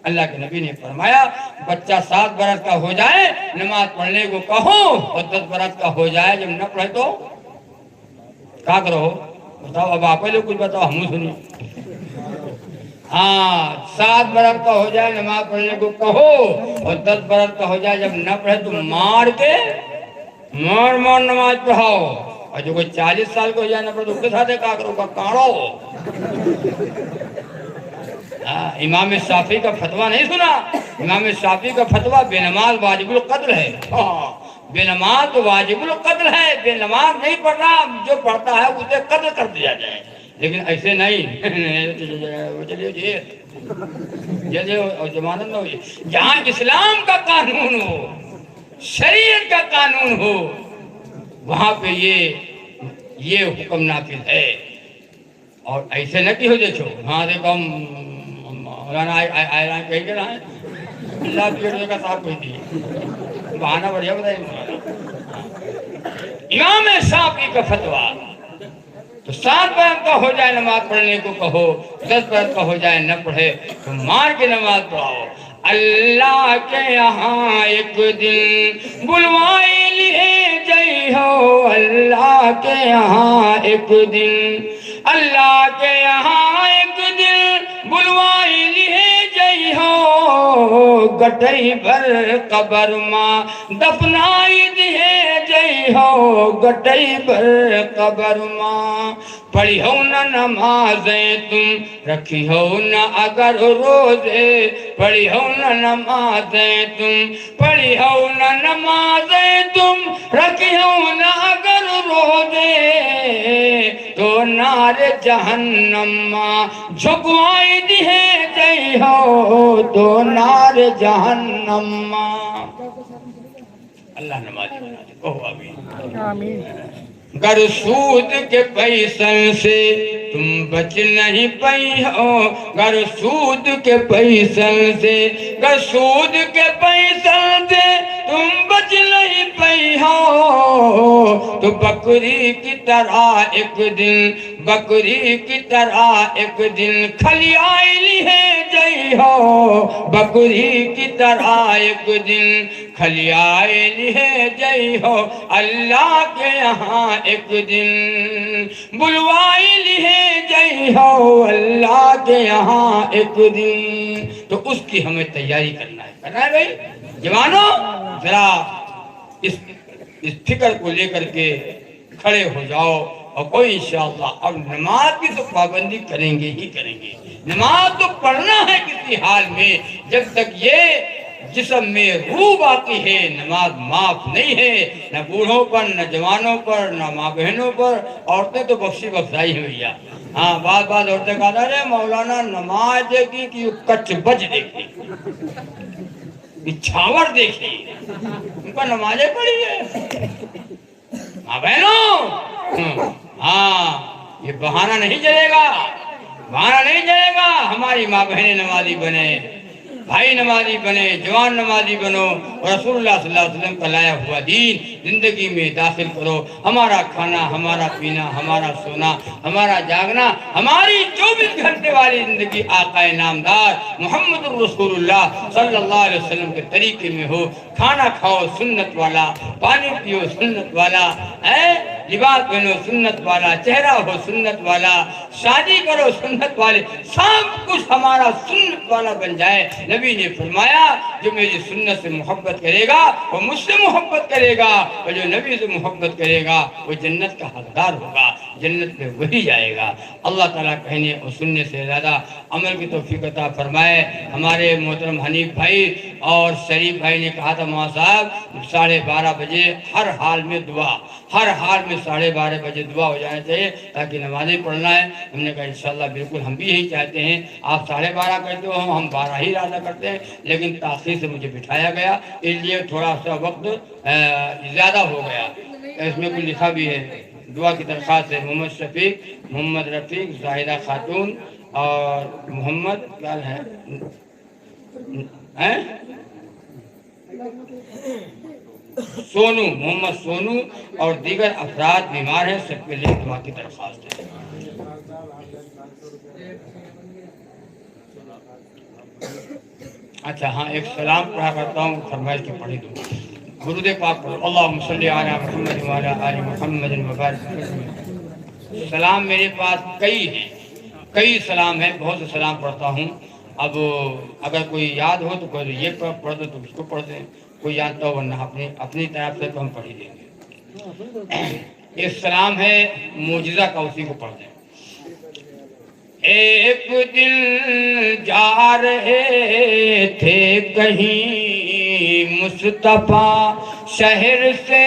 اللہ کے نبی نے فرمایا بچہ 7 برس کا ہو جائے نماز پڑھنے کو کہو, اور 10 برس کا ہو جائے جب نہ پڑھے تو کیا کرو؟ بتاؤ, اب آپ لوگ کچھ بتاؤ, ہم سنیے. ہاں, 7 برس کا ہو جائے نماز پڑھنے کو کہو, اور 10 برس کا ہو جائے جب نہ پڑھے تو مار نماز پڑھاؤ. اور جو کوئی 40 سال کا ہو جائے نہ پڑھے تو اس کے ساتھ کیا کرو گا؟ کاڑو. امام شافعی کا فتویٰ نہیں سنا؟ امام شافعی کا فتویٰ بے نماز واجب القتل ہے. بے نماز تو واجب القتل ہے. بے نماز نہیں پڑھنا, جو پڑھتا ہے اسے قتل کر دیا جائے. لیکن ایسے نہیں, چلیے اور ضمانت نہ ہو. جہاں اسلام کا قانون ہو, شریعت کا قانون ہو, وہاں پہ یہ حکم نافذ ہے. اور ایسے نہ کہ ہو دیکھو, ہاں دیکھو مولانا آئران کہیں گے رہا ہے, اللہ پیڑ کا صاحب کوئی نہیں, بہانہ بڑھیا بتائیے مولانا. امام شافعی کا فتویٰ تو 7 برس کا ہو جائے نماز پڑھنے کو کہو, 10 برس کا ہو جائے نہ پڑھے تو مار کے نماز پڑھاؤ. اللہ کے یہاں ایک دن بلوائی لیے جئی ہو, اللہ کے یہاں ایک دن, اللہ کے یہاں ایک دن بلوائی لیے جئی ہو, گٹئی بھر قبر ماں دفنائی دیے جئی ہو, گٹئی بھر قبر ماں. پڑھی ہو نہ نمازیں تم رکھی ہو نہ اگر روزے, پڑھی ہو نہ نمازیں تم, پڑھی ہو نہ نمازیں تم رکھی ہو نہ اگر روزے, تو نار جہنم ماں جھکوائی دیے جئی ہو, تو نار جہنم ماں. اللہ نمازی بنا دے, کہو آمین. گر سود کے پیسن سے تم بچ نہیں پئی ہو, گر سود کے پیسن سے, گر سود کے پیسن سے تم بچ نہیں پئی ہو, تو بکری کی طرح ایک دن, بکری کی طرح ایک دن کھلیائی لیے جئی ہو, بکری کی طرح ایک دن کھلیائی لیے جئی ہو. اللہ کے یہاں ایک دن بلوائی لیے جئی ہو, اللہ کے یہاں ایک دن. تو اس کی ہمیں تیاری کرنا ہے بھائی جوانوں. ذرا اس فکر کو لے کر کے کھڑے ہو جاؤ, اور کوئی انشاءاللہ اب نماز کی تو پابندی کریں گے ہی کریں گے. نماز تو پڑھنا ہے کسی حال میں, جب تک یہ جسم میں روح باقی ہے نماز معاف نہیں ہے, نہ بوڑھوں پر, نہ جوانوں پر, نہ ماں بہنوں پر. عورتیں تو بخشی بخشائی ہیں بھیا. ہاں, بعض عورتیں کہتا ہے مولانا نماز دیکھی کہ کچ بج دیکھی, چھاور دیکھی, ان کا نمازیں پڑھی ہے. ماں بہنوں, ہاں یہ بہانہ نہیں چلے گا, بہانہ نہیں چلے گا. ہماری ماں بہنیں نمازی بنے, بھائی نمازی بنے، جوان نمازی بنو اور رسول اللہ صلی اللہ علیہ وسلم کا لایا ہوا دین زندگی میں داخل کرو۔ ہمارا کھانا، ہمارا پینا، ہمارا سونا، ہمارا جاگنا، ہماری 24 گھنٹے والی زندگی آقا نامدار محمد رسول اللہ صلی اللہ علیہ وسلم کے طریقے میں ہو۔ کھانا کھاؤ سنت والا، پانی پیو سنت والا، لباس پہنو سنت والا، چہرہ ہو سنت والا، شادی کرو سنت والے، سب کچھ ہمارا سنت والا بن جائے۔ نبی نے فرمایا جو میری سنت سے محبت کرے گا وہ مجھ سے محبت کرے گا، اور جو نبی سے محبت کرے گا وہ جنت کا حقدار ہوگا، جنت میں وہی جائے گا۔ اللہ تعالیٰ کہنے اور سننے سے زیادہ عمل کی توفیق عطا فرمائے۔ ہمارے محترم حنیف بھائی اور شریف بھائی نے کہا تھا ماں صاحب 12:30 بجے ہر حال میں دعا، ہر حال میں 12:30 بجے دعا ہو جانا چاہیے تاکہ نمازیں پڑھنا ہے۔ ہم نے کہا انشاءاللہ بالکل ہم بھی یہی چاہتے ہیں، آپ 12:30 کرتے ہو، ہم 12 ہی ارادہ کرتے ہیں، لیکن تاخیر سے مجھے بٹھایا گیا اس لیے تھوڑا سا وقت زیادہ ہو گیا۔ اس میں کچھ لکھا بھی ہے، دعا کی درخواست ہے محمد شفیق، محمد رفیق، زاہدہ خاتون اور محمد کیا ہے سونو، محمد سونو اور دیگر افراد بیمار ہیں، سب کے لیے دعا کی درخواست ہے۔ اچھا ہاں ایک سلام پڑھا کرتا ہوں، فرمائش کی پڑھی دوں۔ درود پاک پڑھو، اللہم صلی علی محمد وعلی آل محمد وبارک وسلم۔ سلام میرے پاس کئی ہیں، کئی سلام ہیں، بہت سے سلام پڑھتا ہوں۔ اب اگر کوئی یاد ہو تو کوئی یہ پڑھ دو تو اس کو پڑھ دیں، کوئی جانتا ہو ورنہ اپنی طرف سے تو ہم پڑھ ہی دیں گے۔ ایک سلام ہے معجزہ کا، اسی کو پڑھ دیں۔ ایک دل جا رہے تھے کہیں مصطفیٰ، شہر سے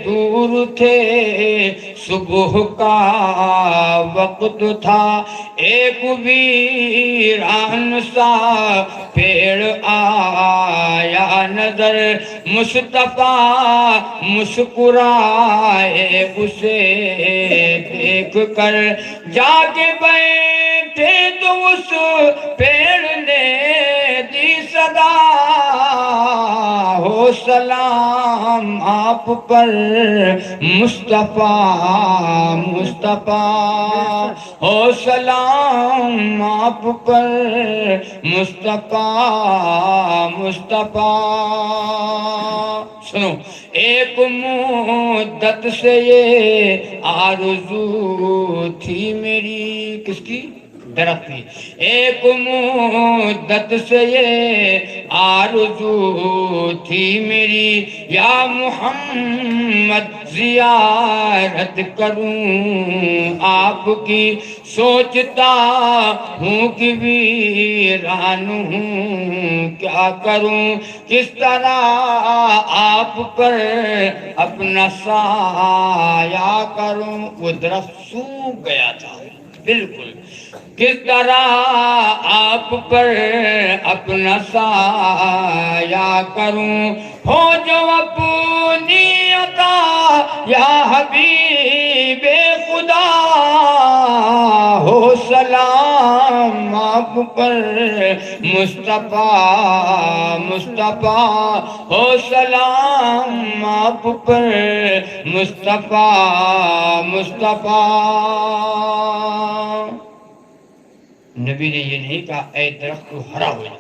دور تھے، صبح کا وقت تھا، ایک ویران سا پیڑ آیا نظر، مصطفیٰ مسکرائے اسے دیکھ کر، جا کے بیٹھے تو اس پیڑ نے دی صدا، ہو سلام آپ پر مصطفیٰ مصطفیٰ، ہو سلام آپ پر مصطفیٰ مصطفیٰ۔ سنو، ایک مدت سے یہ آرزو تھی میری، کس کی؟ درخت کی۔ ایک مدت سے یہ آرزو تھی میری، یا محمد زیارت کروں آپ کی، سوچتا ہوں کہ ویران ہوں کیا کروں، کس طرح آپ پر اپنا سایہ کروں۔ وہ درخت سوکھ گیا تھا بالکل، کس طرح آپ پر اپنا سایہ کروں، ہو جو اپنی عطا یا حبیب خدا، ہو سلام آپ پر مصطفیٰ مصطفیٰ، ہو سلام آپ پر مصطفیٰ مصطفیٰ۔ نبی نے یہ نہیں کہا اے درخت تو ہرا ہو جائے،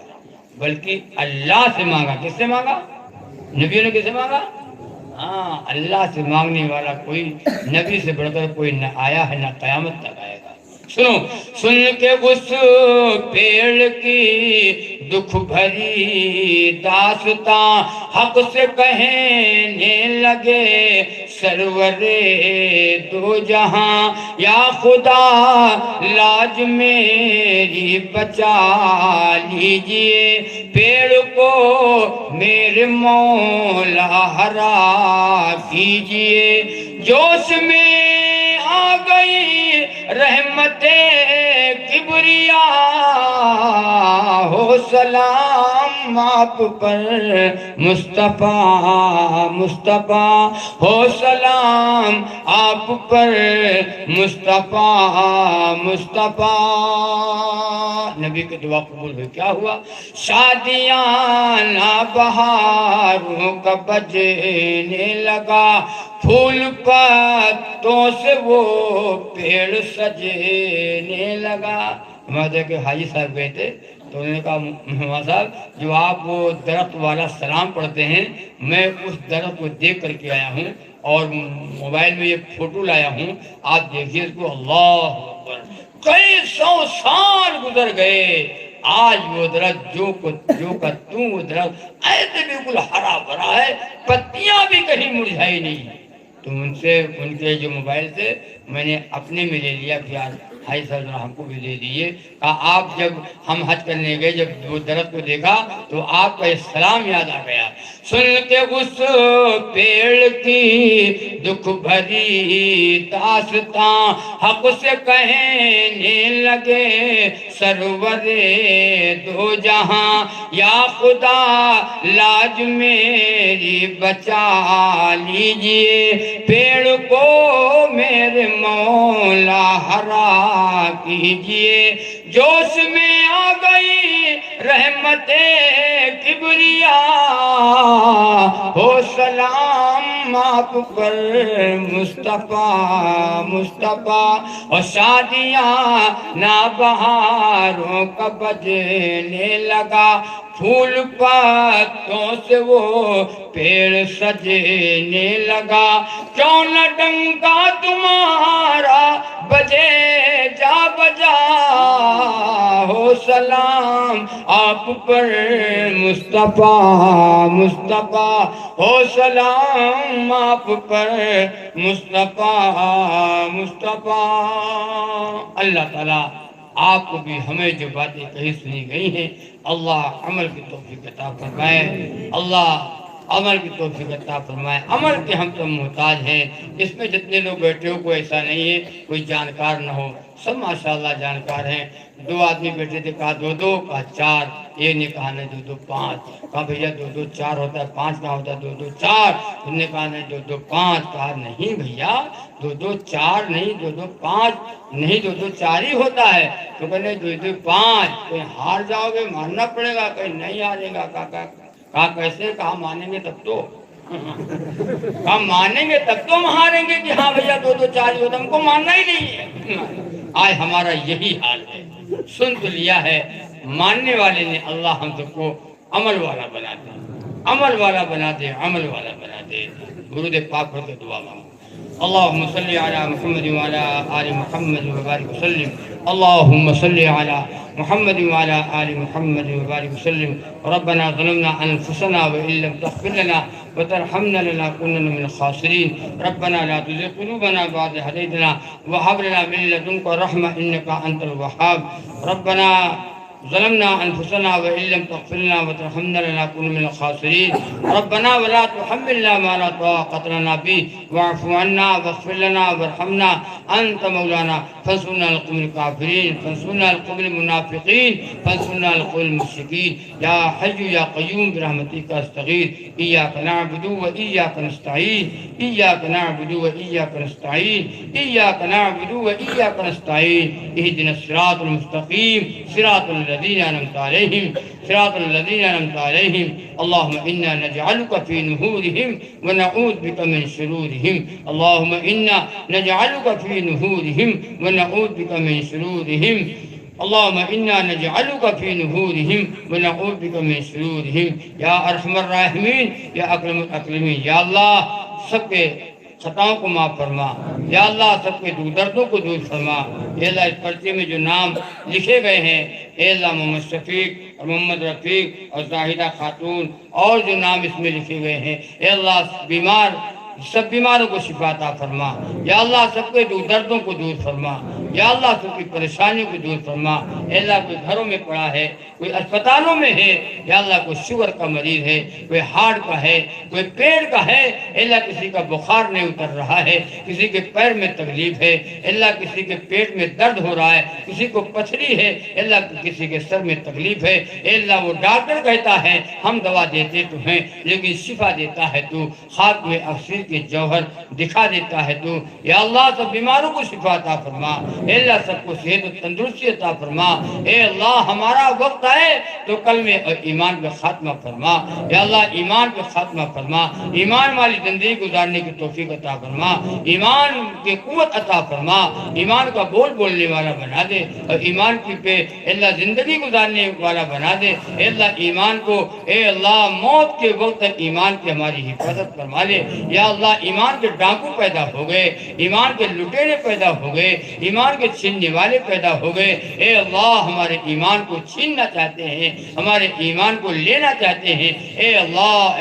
بلکہ اللہ سے مانگا۔ کس سے مانگا؟ نبیوں نے کس سے مانگا؟ ہاں، اللہ سے مانگنے والا کوئی نبی سے بڑھ کر کوئی نہ آیا ہے نہ قیامت تک آئے گا۔ سنو، سن کے اس پیڑ کی دکھ بھری داستان، حق سے کہنے لگے سرور دو جہاں، یا خدا لاج میری بچا لیجئے، پیڑ کو میرے مولا ہرا کیجئے، جوش میں آ گئی رحمت کبریا، ہو سلام سلام آپ پر مصطفیٰ مصطفیٰ ہو سلام آپ پر مصطفیٰ مصطفیٰ۔ نبی کی دعا قبول ہوئی، کیا ہوا؟ شادیاں نہ بہاروں کا بجنے لگا، پھول پتوں سے وہ پیڑ سجنے لگا۔ ہمارے دیکھے حاجی صاحب گئے تھے تو انہوں نے کہا محمد صاحب جو آپ وہ درخت والا سلام پڑھتے ہیں میں اس درخت کو دیکھ کر کے آیا ہوں اور موبائل میں یہ فوٹو لایا ہوں، آپ دیکھیے اس کو۔ اللہ اکبر، کئی سو سال گزر گئے، آج وہ درخت جو کا توں وہ درخت ایسے بالکل ہرا بھرا ہے، پتیاں بھی کہیں مرجھائی نہیں۔ تو ان کے جو موبائل سے میں نے اپنے میں لے لیا کہ یار بھائی صاحب ہم کو بھی دے دیجیے۔ کہا آپ جب ہم حج کرنے گئے جب وہ درخت کو دیکھا تو آپ کا یہ سلام یاد آ گیا۔ سن کے اس پیڑ کی دکھ بھری داستاں حق سے کہنے لگے سرور دو جہاں، یا خدا لاج میری بچا لیجئے، پیڑ کو میرے مولا ہرا کیجئے۔ جوش میں آ گئی رحمت کبریا، ہو سلام آپ پر مصطفیٰ مصطفیٰ، اور شادیاں نہ بہاروں کا بجنے لگا، پھول پتوں سے وہ پیڑ سجنے لگا، کیوں نہ ڈنکا تمہارا بجے جا بجا، ہو سلام آپ پر مصطفیٰ مصطفیٰ، ہو سلام آپ پر مصطفیٰ مصطفیٰ۔ اللہ تعالیٰ آپ کو بھی ہمیں جو باتیں کہی سنی گئی ہیں اللہ عمل کی توفیق عطا فرمائے، اللہ عمل کی توفیق عطا فرمائے۔ عمل کے ہم تو محتاج ہیں، اس میں جتنے لوگ بیٹھے ہو کوئی ایسا نہیں ہے کوئی جانکار نہ ہو، سب ماشاءاللہ جانکار ہیں۔ دو آدمی بیٹھے تھے، کہا دو دو، کہا چار، یہ نے کہا نہیں دو دو پانچ، کہا بھیا دو دو چار ہوتا ہے، پانچ کہاں ہوتا ہے، دو دو چار، انہوں نے کہا نہیں دو دو پانچ، کہا نہیں بھیا دو دو چار نہیں، دو دو پانچ نہیں، دو دو چار ہی ہوتا ہے، تو کہنے دو دو پانچ، کہیں ہار جاؤ گے ماننا پڑے گا، کہیں نہیں ہارے گا، کہا کیسے؟ کہا مانیں گے تب تو، کہا مانیں گے تب تو ہم ہاریں گے کہ ہاں بھیا دو دو چار ہی ہوتا، ہم کو ماننا ہی نہیں ہے۔ آج ہمارا یہی حال ہے، سن تو لیا ہے، ماننے والے نے اللہ ہم سب کو عمل والا بنا دے، عمل والا بنا دے، عمل والا بنا دے۔ درود پاک پڑھ کے دعا مانگو۔ اللہم صلی علی محمد وعلی آل محمد وبارک وسلم، اللہم صلی علی محمد وعلی آل محمد وبارک وسلم۔ ربنا ظلمنا انفسنا وإن لم تغفر لنا وترحمنا لنكونن من الخاسرين، ربنا لا تزغ قلوبنا بعد إذ هديتنا وهب لنا من لدنك رحمة إنك أنت الوهاب، ربنا ظلمنا أنفسنا وإن لم تغفر لنا وترحمنا لنكون من الخاسرين، ربنا ولا تحملنا ما لا طاقة لنا به واعف عنا واغفر لنا وارحمنا أنت مولانا فانصرنا على القوم الكافرين، فانصرنا على القوم المنافقين، فانصرنا على القوم المشركين، يا حي يا قيوم برحمتك أستغيث، إياك نعبد وإياك نستعين، إياك نعبد وإياك نستعين، إياك نعبد وإياك نستعين، اهدنا الصراط المستقيم صراط الذين أنعمت عليهم صراط الذين أنعمت عليهم، اللهم إنا نجعلك في نحورهم ونعوذ بك من شرورهم، اللهم إنا نجعلك في نحورهم ونعوذ بك من شرورهم، اللهم إنا نجعلك في نحورهم ونعوذ بك من شرورهم، يا أرحم الراحمين يا أكرم الأكرمين۔ یا اللہ سب کے خطاؤں کو معاف فرما، یا اللہ سب کے دردوں کو دور فرما، اے اللہ اس پرچے میں جو نام لکھے گئے ہیں اے اللہ محمد شفیق اور محمد رفیق اور زاہدہ خاتون اور جو نام اس میں لکھے گئے ہیں اے اللہ سب بیماروں کو شفا عطا فرما، یا اللہ سب کے دردوں کو دور فرما، یا اللہ تو کوئی پریشانیوں کو دور فرما، اے اللہ کوئی گھروں میں پڑا ہے، کوئی اسپتالوں میں ہے، یا اللہ کوئی شوگر کا مریض ہے، کوئی ہارٹ کا ہے، کوئی پیٹ کا ہے، اے اللہ کسی کا بخار نہیں اتر رہا ہے، کسی کے پیر میں تکلیف ہے، اے اللہ کسی کے پیٹ میں درد ہو رہا ہے، کسی کو پتھری ہے، اے اللہ کسی کے سر میں تکلیف ہے، اے اللہ وہ ڈاکٹر کہتا ہے ہم دوا دیتے تو ہیں لیکن شفا دیتا ہے تو، خاک میں اکسیر کے جوہر دکھا دیتا ہے تو، یا اللہ سب بیماروں کو شفا عطا فرما، اے اللہ سب کو صحت و تندرستی عطا فرما، اے اللہ ہمارا وقت آئے تو کلمے اور ایمان پہ خاتمہ فرما، یا اللہ ایمان پہ خاتمہ فرما، ایمان والی زندگی گزارنے کی توفیق عطا فرما، ایمان کی قوت عطا فرما، ایمان کا بول بولنے والا بنا دے اور ایمان کی پہ اللہ زندگی گزارنے والا بنا دے، اے اللہ ایمان کو، اے اللہ موت کے وقت تک ایمان کی ہماری حفاظت فرما لے، یا اللہ ایمان کے ڈاکو پیدا ہو گئے، ایمان کے لٹیرے پیدا ہو گئے، ایمان کے چھیننے والے پیدا ہو گئے، اے اللہ ہمارے ایمان کو چھیننا چاہتے ہیں، ہمارے ایمان کو لینا چاہتے ہیں، اے اللہ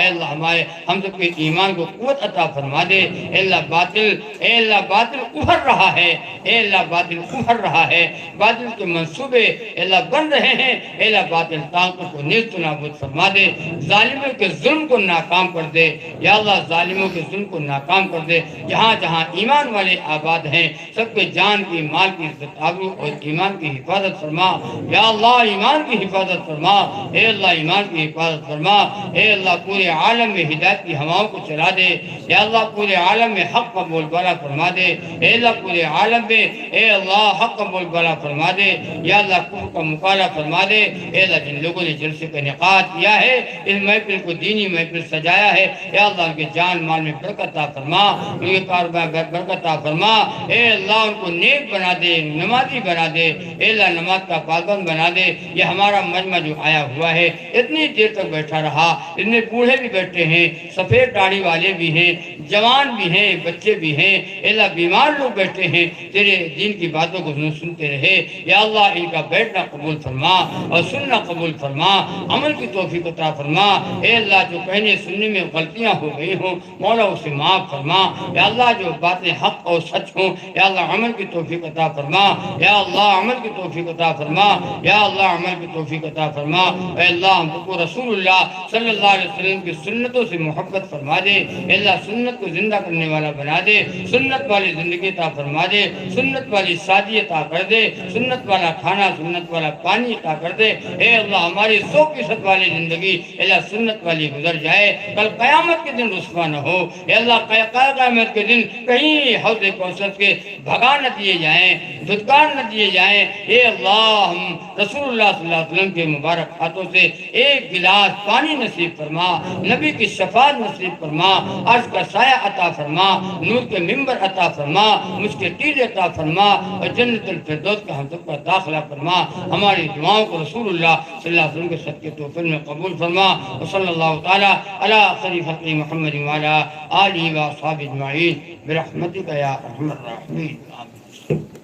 ہم سب کے ایمان کو قوت عطا فرما دے، اے اللہ باطل ابھر رہا ہے، اے اللہ باطل ابھر رہا ہے، باطل کے منصوبے اے اللہ بن رہے ہیں، اے اللہ باطل طاقتوں کو نیست و نابود فرما دے، ظالموں کے ظلم کو ناکام کر دے، یا اللہ ظالموں کے ظلم کو ناکام کر دے، جہاں جہاں ایمان والے آباد ہیں سب کے جان کی، مال کی عزت آبرو اور ایمان کی حفاظت فرما، یا اللہ ایمان کی حفاظت فرما، اے اللہ ایمان کی حفاظت فرما، اے اللہ پورے عالم میں ہدایت کی ہواؤں کو چلا دے، یا اللہ پورے عالم میں حق کا بول بالا فرما دے، اے اللہ پورے عالم میں اے اللہ حق کا بول بالا فرما دے، یا اللہ کفر کا مقابلہ فرما دے، اے اللہ جن لوگوں نے جلسے کا انعقاد کیا ہے، اس محفل کو دینی محفل سجایا ہے، یا اللہ ان کے جان مال میں برکت عطا فرما، ان کے کاروبار میں برکت عطا فرما، اے اللہ ان کو نیک بنا دے، نمازی بنا دے، اے اللہ نماز کا پابند بنا دے، یہ ہمارا مجمع جو آیا ہوا ہے اتنی دیر تک بیٹھا رہا، اس میں بوڑھے بھی بیٹھے ہیں، سفید داڑھی والے بھی ہیں، جوان بھی ہیں، بچے بھی ہیں، اے اللہ بیمار لوگ بیٹھے ہیں، تیرے دین کی باتوں کو سنتے رہے، یا اللہ ان کا بیٹھنا قبول فرما اور سننا قبول فرما، عمل کی توفیق عطا فرما، اے اللہ جو کہنے سننے میں غلطیاں ہو گئی ہوں مولا اسے معاف فرما، یا اللہ جو باتیں حق اور سچ ہوں یا اللہ عمل کی توفیق عطا فرما، یا اللہ عمل کی توفیق عطا فرما، یا اللہ عمل کی توفیق عطا فرما، اے اللہ ہم کو رسول اللہ صلی اللہ علیہ وسلم کی سنتوں سے محبت فرما دے، اے اللہ سنت کو زندہ کرنے والا بنا دے، سنت والی زندگی عطا فرما دے، سنت والی شادی عطا کر دے، سنت والا کھانا سنت والا پانی عطا کر دے، اے اللہ ہماری 100% والی زندگی اے اللہ سنت والی گزر جائے، کل قیامت کے دن رسوا نہ ہو، اے اللہ قیامت کے دن کہیں حوض کوثر کے بھگا نہ دیے جائیں، دھتکار نہ دیے جائیں، اے اللہ ہم رسول اللہ صلی اللہ علیہ وسلم کے مبارک ہاتھوں سے ایک گلاس پانی نصیب فرما، نبی کی شفاعت نصیب فرما، عرش کا سایہ عطا فرما، نور کے منبر عطا فرما، مجھ کے ٹیل عطا فرما اور جنت الفردوس کا ہم سب کا داخلہ فرما، ہماری دعاؤں کو رسول اللہ صلی اللہ علیہ وسلم کے صدقے توفیل میں قبول فرما، وصلی اللہ تعالی علی خیر خلق محمد وعلی آلہ و اصحابہ اجمعین برحمتک یا ارحم الراحمین آمین۔